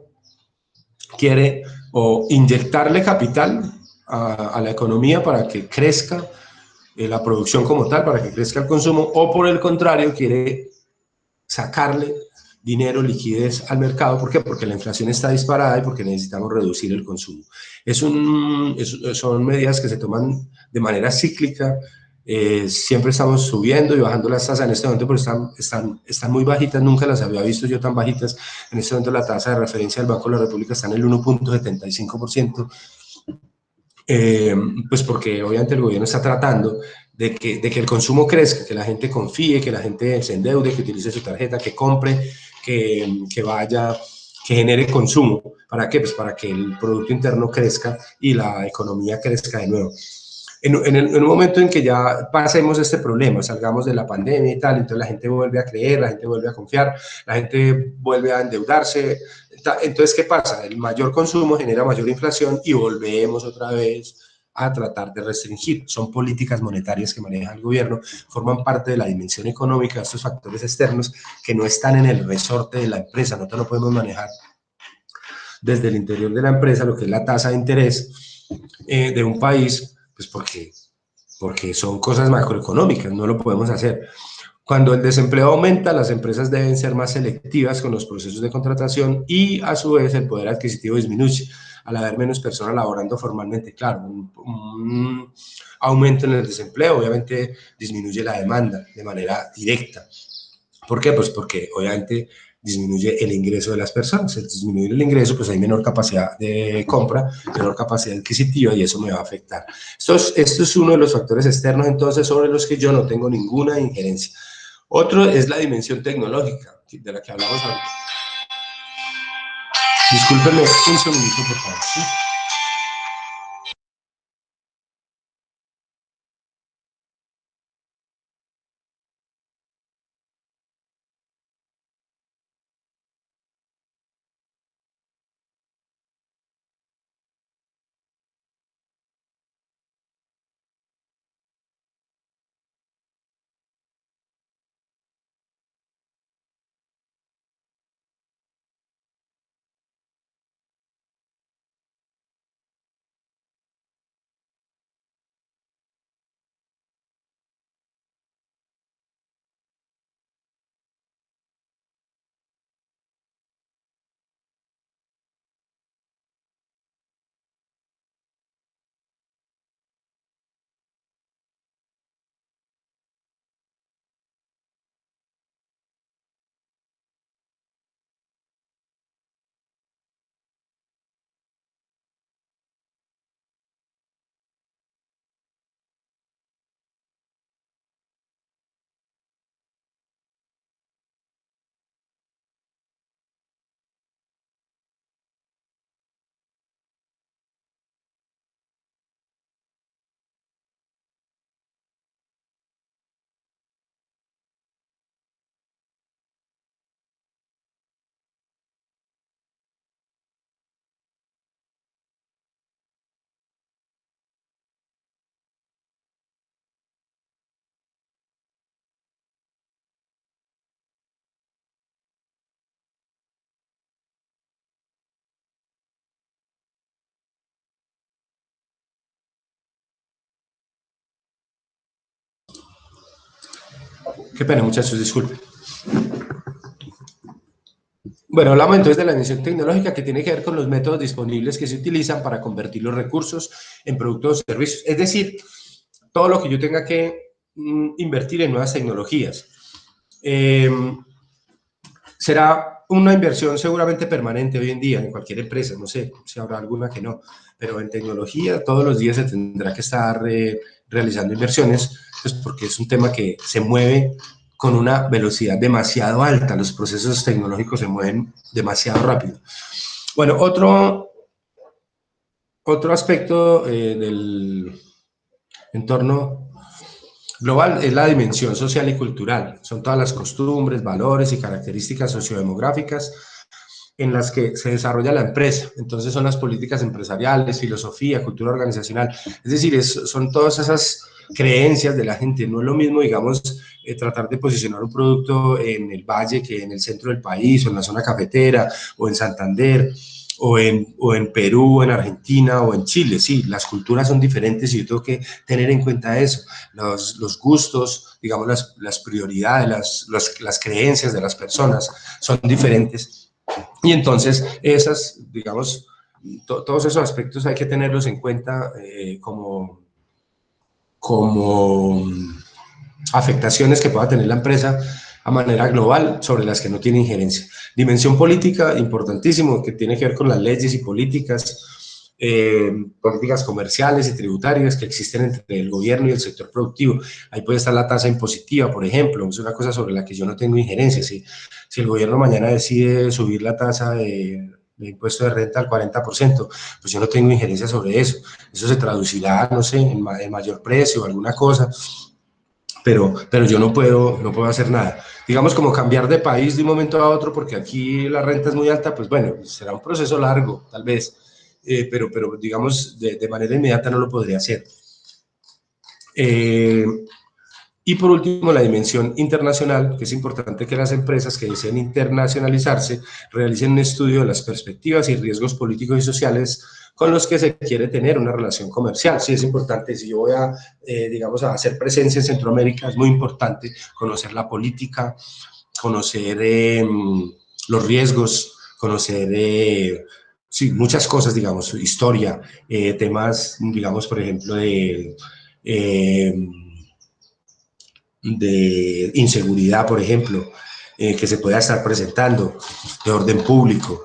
quiere o inyectarle capital a la economía para que crezca la producción como tal, para que crezca el consumo, o por el contrario, quiere sacarle dinero, liquidez al mercado. ¿Por qué? Porque la inflación está disparada y porque necesitamos reducir el consumo. Son medidas que se toman de manera cíclica. Siempre estamos subiendo y bajando las tasas en este momento, pero están muy bajitas, nunca las había visto yo tan bajitas. En este momento la tasa de referencia del Banco de la República está en el 1.75%, pues porque obviamente el gobierno está tratando de que el consumo crezca, que la gente confíe, que la gente se endeude, que utilice su tarjeta, que compre, que vaya, que genere consumo. ¿Para qué? Pues para que el Producto Interno crezca y la economía crezca de nuevo. En un momento en que ya pasemos este problema, salgamos de la pandemia y tal, entonces la gente vuelve a creer, la gente vuelve a confiar, la gente vuelve a endeudarse. Entonces, ¿qué pasa? El mayor consumo genera mayor inflación y volvemos otra vez a tratar de restringir. Son políticas monetarias que maneja el gobierno, forman parte de la dimensión económica, estos factores externos que no están en el resorte de la empresa. Nosotros no podemos manejar desde el interior de la empresa lo que es la tasa de interés de un país, pues porque son cosas macroeconómicas, no lo podemos hacer. Cuando el desempleo aumenta, las empresas deben ser más selectivas con los procesos de contratación y a su vez el poder adquisitivo disminuye al haber menos personas laborando formalmente. Claro, un aumento en el desempleo obviamente disminuye la demanda de manera directa. ¿Por qué? Pues porque obviamente disminuye el ingreso de las personas. Al disminuir el ingreso, pues hay menor capacidad de compra, menor capacidad adquisitiva y eso me va a afectar. Esto es uno de los factores externos, entonces, sobre los que yo no tengo ninguna injerencia. Otro es la dimensión tecnológica, de la que hablamos ahorita. Discúlpenme un segundito, por favor. ¿Sí? Qué pena, muchachos, disculpen. Bueno, hablamos entonces de la dimensión tecnológica, que tiene que ver con los métodos disponibles que se utilizan para convertir los recursos en productos o servicios. Es decir, todo lo que yo tenga que invertir en nuevas tecnologías. Será una inversión seguramente permanente hoy en día en cualquier empresa, no sé si habrá alguna que no, pero en tecnología todos los días se tendrá que estar realizando inversiones, pues porque es un tema que se mueve con una velocidad demasiado alta, los procesos tecnológicos se mueven demasiado rápido. Bueno, otro aspecto entorno global es la dimensión social y cultural. Son todas las costumbres, valores y características sociodemográficas en las que se desarrolla la empresa. Entonces son las políticas empresariales, filosofía, cultura organizacional. Es decir, son todas esas creencias de la gente. No es lo mismo, digamos, tratar de posicionar un producto en el valle que en el centro del país, o en la zona cafetera, o en Santander, o en Perú, en Argentina, o en Chile. Sí, las culturas son diferentes y yo tengo que tener en cuenta eso. Los gustos, digamos, las prioridades, las creencias de las personas son diferentes. Y entonces, digamos, todos esos aspectos hay que tenerlos en cuenta como afectaciones que pueda tener la empresa a manera global sobre las que no tiene injerencia. Dimensión política, importantísimo, que tiene que ver con las leyes y políticas comerciales y tributarias que existen entre el gobierno y el sector productivo. Ahí puede estar la tasa impositiva, por ejemplo, es una cosa sobre la que yo no tengo injerencia. Si el gobierno mañana decide subir la tasa de impuesto de renta al 40%, pues yo no tengo injerencia sobre eso. Eso se traducirá, no sé, en mayor precio o alguna cosa, pero yo no puedo hacer nada. Digamos, como cambiar de país de un momento a otro, porque aquí la renta es muy alta, pues bueno, será un proceso largo, tal vez, pero digamos, de manera inmediata no lo podría hacer. Eh, y por último, la dimensión internacional, que es importante que las empresas que deseen internacionalizarse realicen un estudio de las perspectivas y riesgos políticos y sociales con los que se quiere tener una relación comercial. Sí, es importante, si yo voy digamos, a hacer presencia en Centroamérica, es muy importante conocer la política, conocer los riesgos, conocer sí, muchas cosas, digamos, historia, temas, digamos, por ejemplo, eh, de inseguridad, por ejemplo, que se pueda estar presentando, de orden público,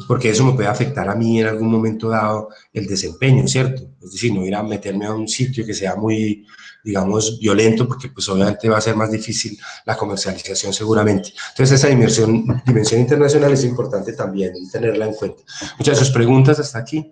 porque eso me puede afectar a mí en algún momento dado el desempeño, ¿cierto? Es decir, no ir a meterme a un sitio que sea muy, digamos, violento, porque pues obviamente va a ser más difícil la comercialización seguramente. Entonces esa dimensión internacional es importante también tenerla en cuenta. Muchas de sus preguntas hasta aquí.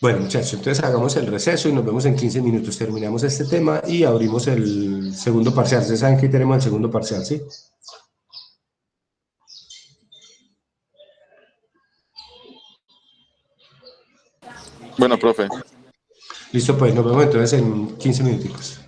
Bueno, muchachos, entonces hagamos el receso y nos vemos en 15 minutos. Terminamos este tema y abrimos el segundo parcial. Ustedes saben que tenemos el segundo parcial, ¿sí? Bueno, profe. Listo, pues nos vemos entonces en 15 minutos.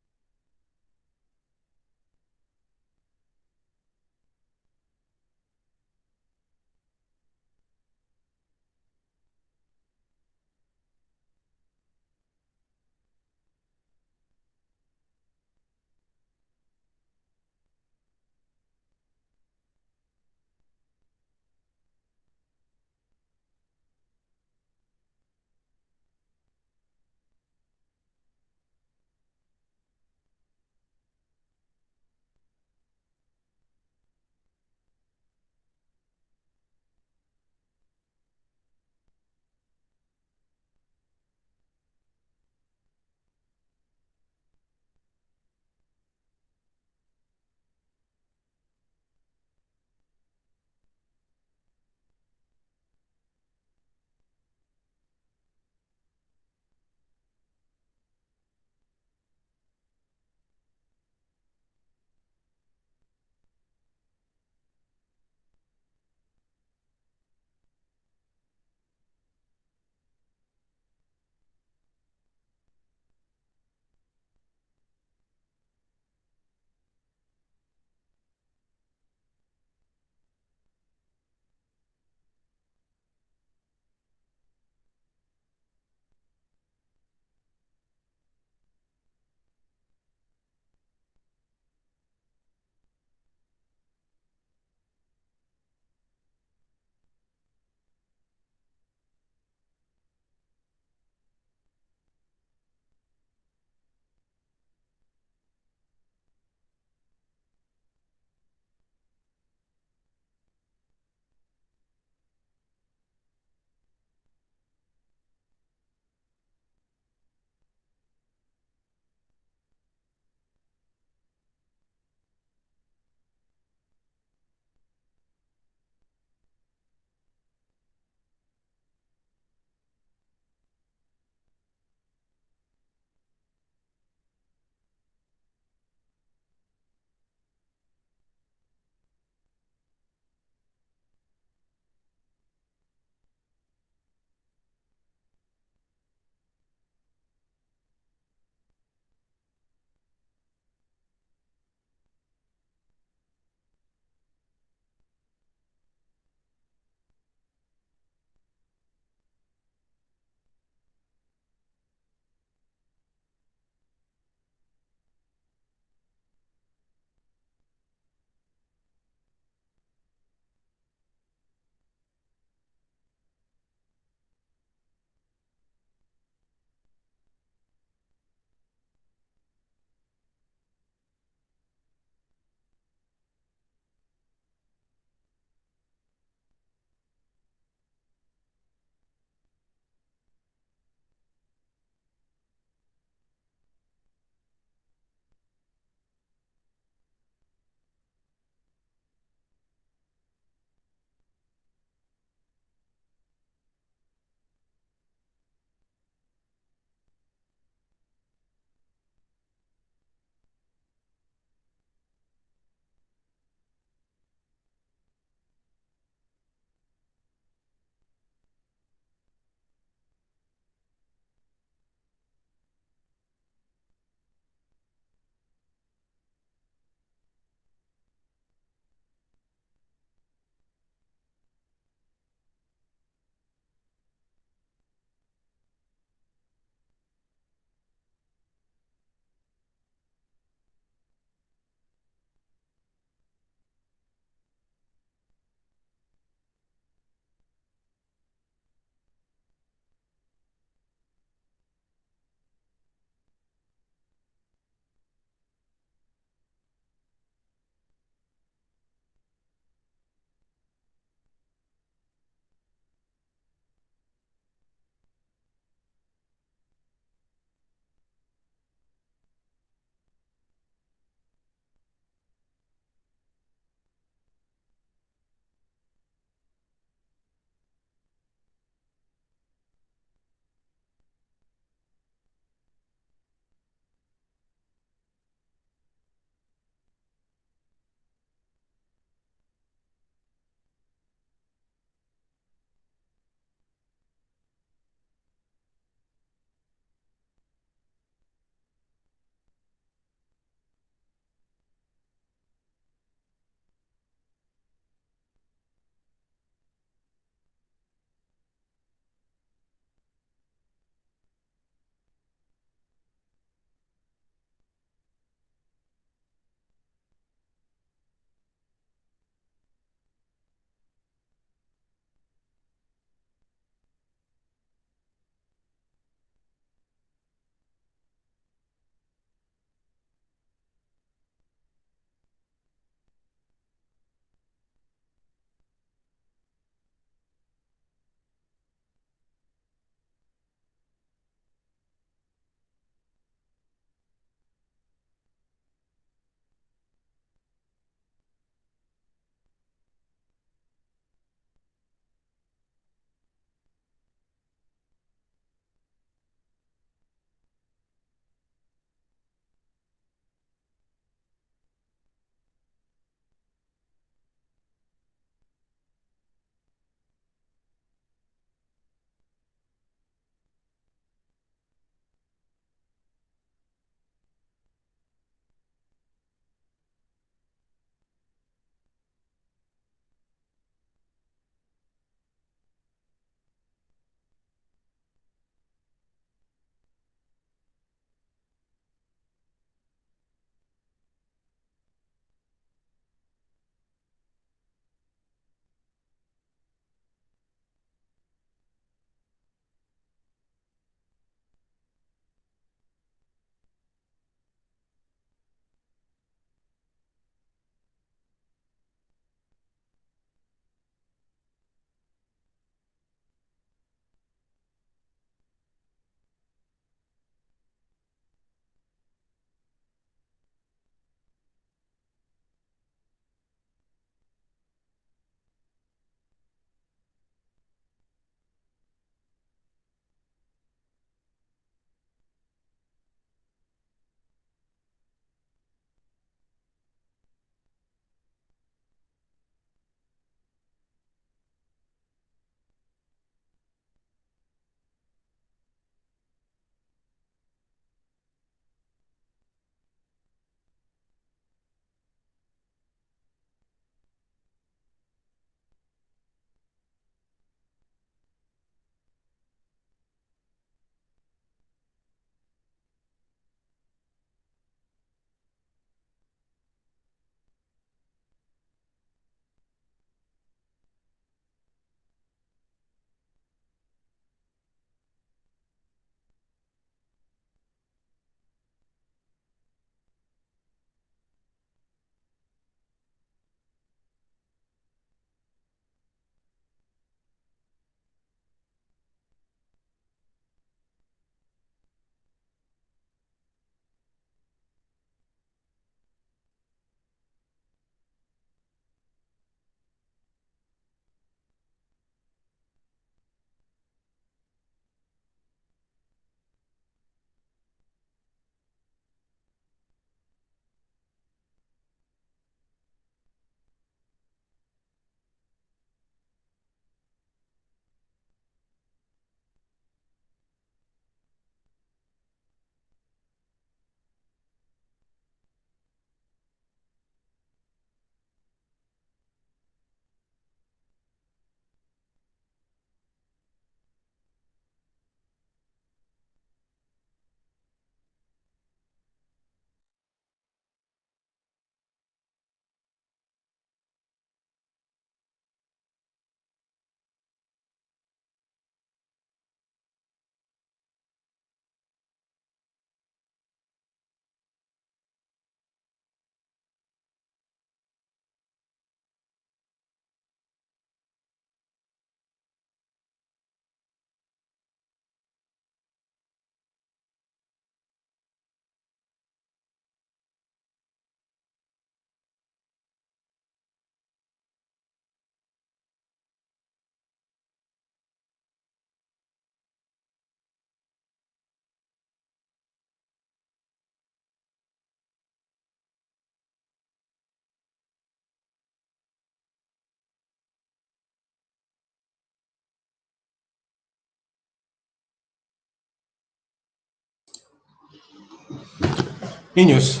Niños,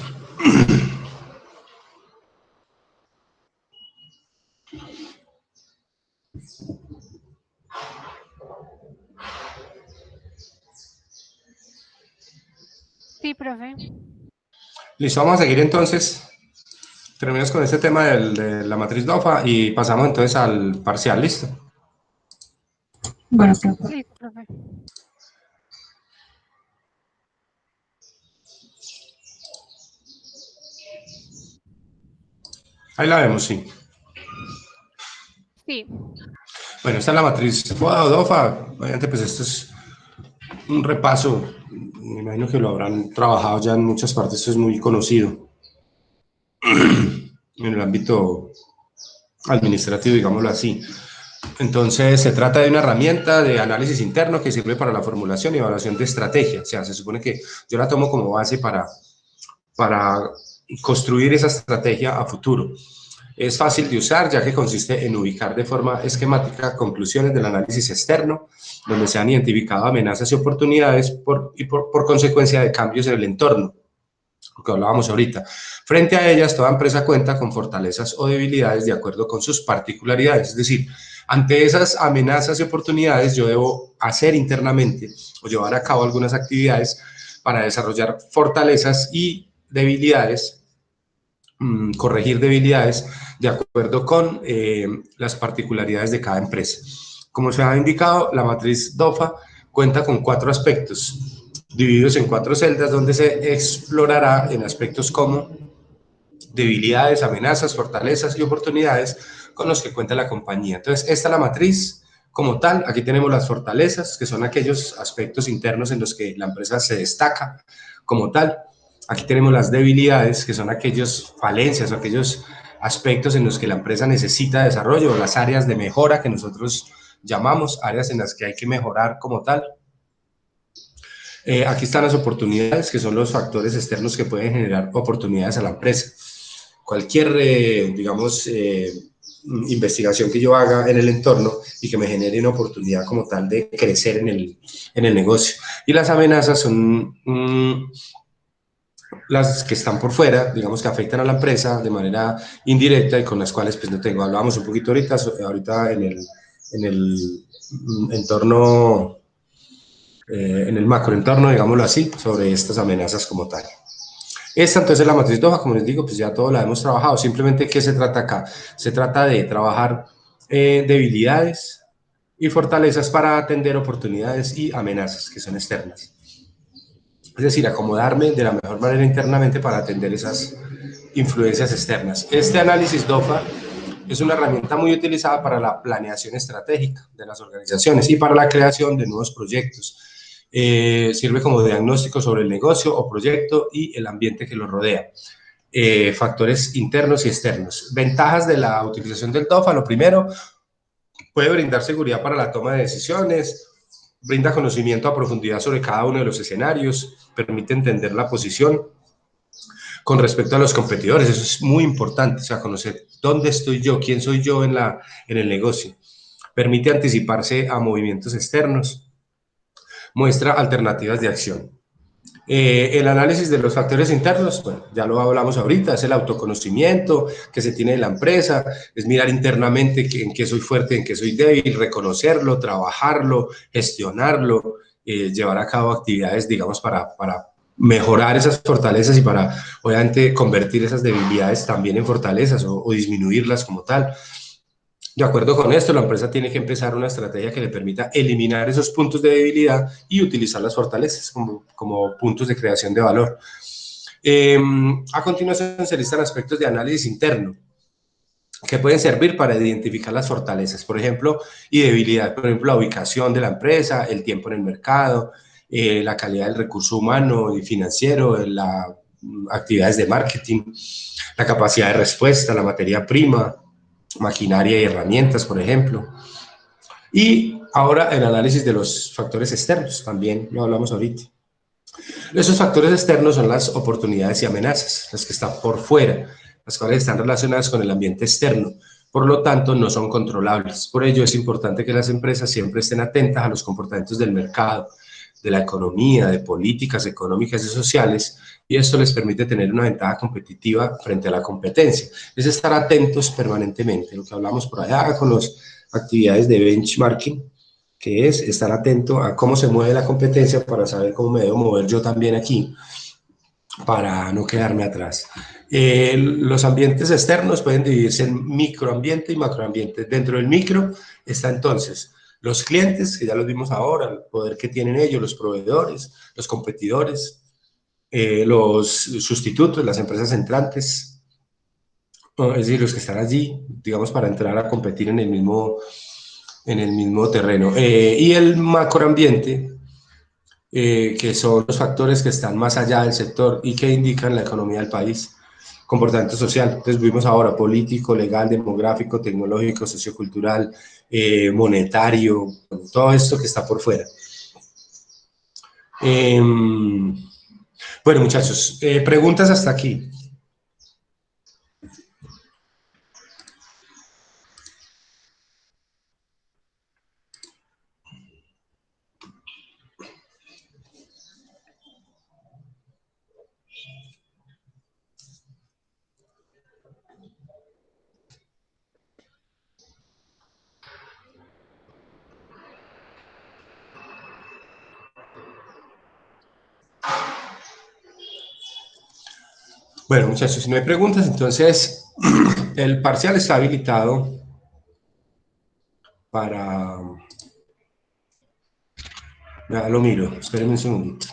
Sí, profe. listo, vamos a seguir entonces. Terminamos con este tema de la matriz DOFA y pasamos entonces al parcial, ¿listo? Bueno, profe. Listo, profe. Ahí la vemos, sí. Sí. Bueno, esta es la matriz DOFA. Obviamente, pues esto es un repaso. Me imagino que lo habrán trabajado ya en muchas partes. Esto es muy conocido en el ámbito administrativo, digámoslo así. Entonces, se trata de una herramienta de análisis interno que sirve para la formulación y evaluación de estrategia. O sea, se supone que yo la tomo como base para construir esa estrategia a futuro. Es fácil de usar, ya que consiste en ubicar de forma esquemática conclusiones del análisis externo, donde se han identificado amenazas y oportunidades por consecuencia de cambios en el entorno, lo que hablábamos ahorita. Frente a ellas, toda empresa cuenta con fortalezas o debilidades de acuerdo con sus particularidades. Es decir, ante esas amenazas y oportunidades, yo debo hacer internamente o llevar a cabo algunas actividades para desarrollar fortalezas y debilidades, corregir debilidades de acuerdo con las particularidades de cada empresa. Como se ha indicado, la matriz DOFA cuenta con 4 aspectos, divididos en 4 celdas, donde se explorará en aspectos como debilidades, amenazas, fortalezas y oportunidades con los que cuenta la compañía. Entonces, esta es la matriz como tal. Aquí tenemos las fortalezas, que son aquellos aspectos internos en los que la empresa se destaca como tal. Aquí tenemos las debilidades, que son aquellas falencias o aquellos aspectos en los que la empresa necesita desarrollo, o las áreas de mejora que nosotros llamamos áreas en las que hay que mejorar como tal. Aquí están las oportunidades, que son los factores externos que pueden generar oportunidades a la empresa. Cualquier, digamos, investigación que yo haga en el entorno y que me genere una oportunidad como tal de crecer en el negocio. Y las amenazas son las que están por fuera, digamos, que afectan a la empresa de manera indirecta y con las cuales pues no tengo. Hablábamos un poquito ahorita en el entorno, en el macroentorno, digámoslo así, sobre estas amenazas como tal. Esta entonces es la matriz DOFA, como les digo, pues ya todo la hemos trabajado. Simplemente, ¿qué se trata acá? Se trata de trabajar debilidades y fortalezas para atender oportunidades y amenazas que son externas. Es decir, acomodarme de la mejor manera internamente para atender esas influencias externas. Este análisis DOFA es una herramienta muy utilizada para la planeación estratégica de las organizaciones y para la creación de nuevos proyectos. Sirve como diagnóstico sobre el negocio o proyecto y el ambiente que lo rodea. Factores internos y externos. Ventajas de la utilización del DOFA. Lo primero, puede brindar seguridad para la toma de decisiones, brinda conocimiento a profundidad sobre cada uno de los escenarios, permite entender la posición con respecto a los competidores. Eso es muy importante, o sea, conocer dónde estoy yo, quién soy yo en el negocio. Permite anticiparse a movimientos externos, muestra alternativas de acción. El análisis de los factores internos, bueno, ya lo hablamos ahorita, es el autoconocimiento que se tiene de la empresa, es mirar internamente en qué soy fuerte, en qué soy débil, reconocerlo, trabajarlo, gestionarlo, llevar a cabo actividades, digamos, para mejorar esas fortalezas y para, obviamente, convertir esas debilidades también en fortalezas o disminuirlas como tal. De acuerdo con esto, la empresa tiene que empezar una estrategia que le permita eliminar esos puntos de debilidad y utilizar las fortalezas como puntos de creación de valor. A continuación se listan aspectos de análisis interno que pueden servir para identificar las fortalezas, por ejemplo, y debilidad, por ejemplo, la ubicación de la empresa, el tiempo en el mercado, la calidad del recurso humano y financiero, las actividades de marketing, la capacidad de respuesta, la materia prima, maquinaria y herramientas, por ejemplo. Y ahora el análisis de los factores externos, también lo hablamos ahorita. Esos factores externos son las oportunidades y amenazas, las que están por fuera, las cuales están relacionadas con el ambiente externo. Por lo tanto, no son controlables. Por ello, es importante que las empresas siempre estén atentas a los comportamientos del mercado, de la economía, de políticas económicas y sociales, y esto les permite tener una ventaja competitiva frente a la competencia. Es estar atentos permanentemente, lo que hablamos por allá con las actividades de benchmarking, que es estar atento a cómo se mueve la competencia para saber cómo me debo mover yo también aquí, para no quedarme atrás. Los ambientes externos pueden dividirse en microambiente y macroambiente. Dentro del micro está entonces los clientes, que ya los vimos ahora, el poder que tienen ellos, los proveedores, los competidores, los sustitutos, las empresas entrantes, es decir, los que están allí, digamos, para entrar a competir en el mismo terreno. Y el macroambiente, que son los factores que están más allá del sector y que indican la economía del país. Comportamiento social, entonces vimos ahora político, legal, demográfico, tecnológico, sociocultural, monetario, todo esto que está por fuera. Bueno, muchachos, preguntas hasta aquí. Bueno, muchachos, si no hay preguntas, entonces el parcial está habilitado para... Ya lo miro, espérenme un segundito.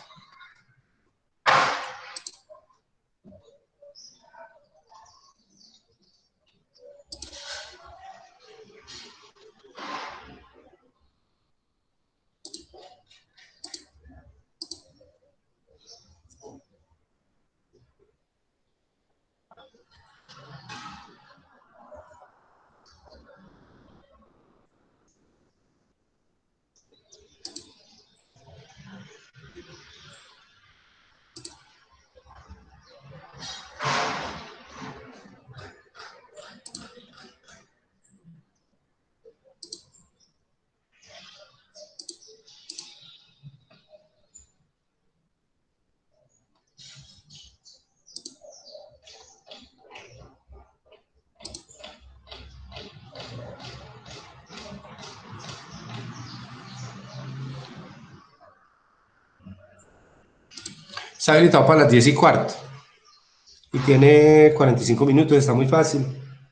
Está habilitado para las 10:15 y tiene 45 minutos, está muy fácil.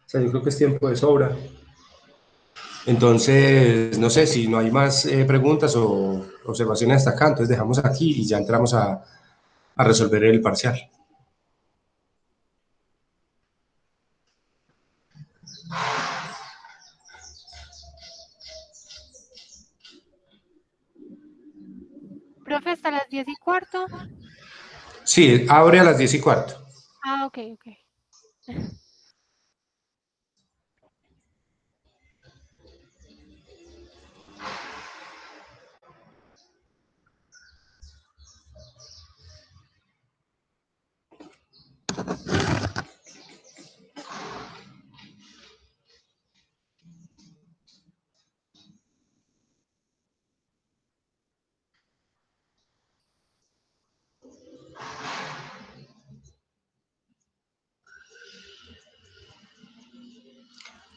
O sea, yo creo que es tiempo de sobra. Entonces, no sé si no hay más preguntas o observaciones hasta acá, entonces dejamos aquí y ya entramos a resolver el parcial. Profe, hasta las 10:15. Sí, abre a las 10:15. Ah, ok, ok.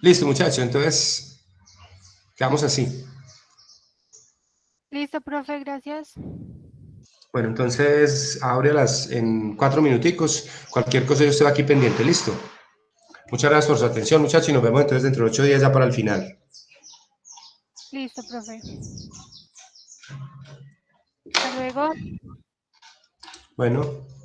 Listo, muchachos, entonces quedamos así. Listo, profe, gracias. Bueno, entonces abre en 4 minuticos. Cualquier cosa yo estoy aquí pendiente, listo. Muchas gracias por su atención, muchachos, y nos vemos entonces dentro de 8 días ya para el final. Listo, profe. Hasta luego. Bueno.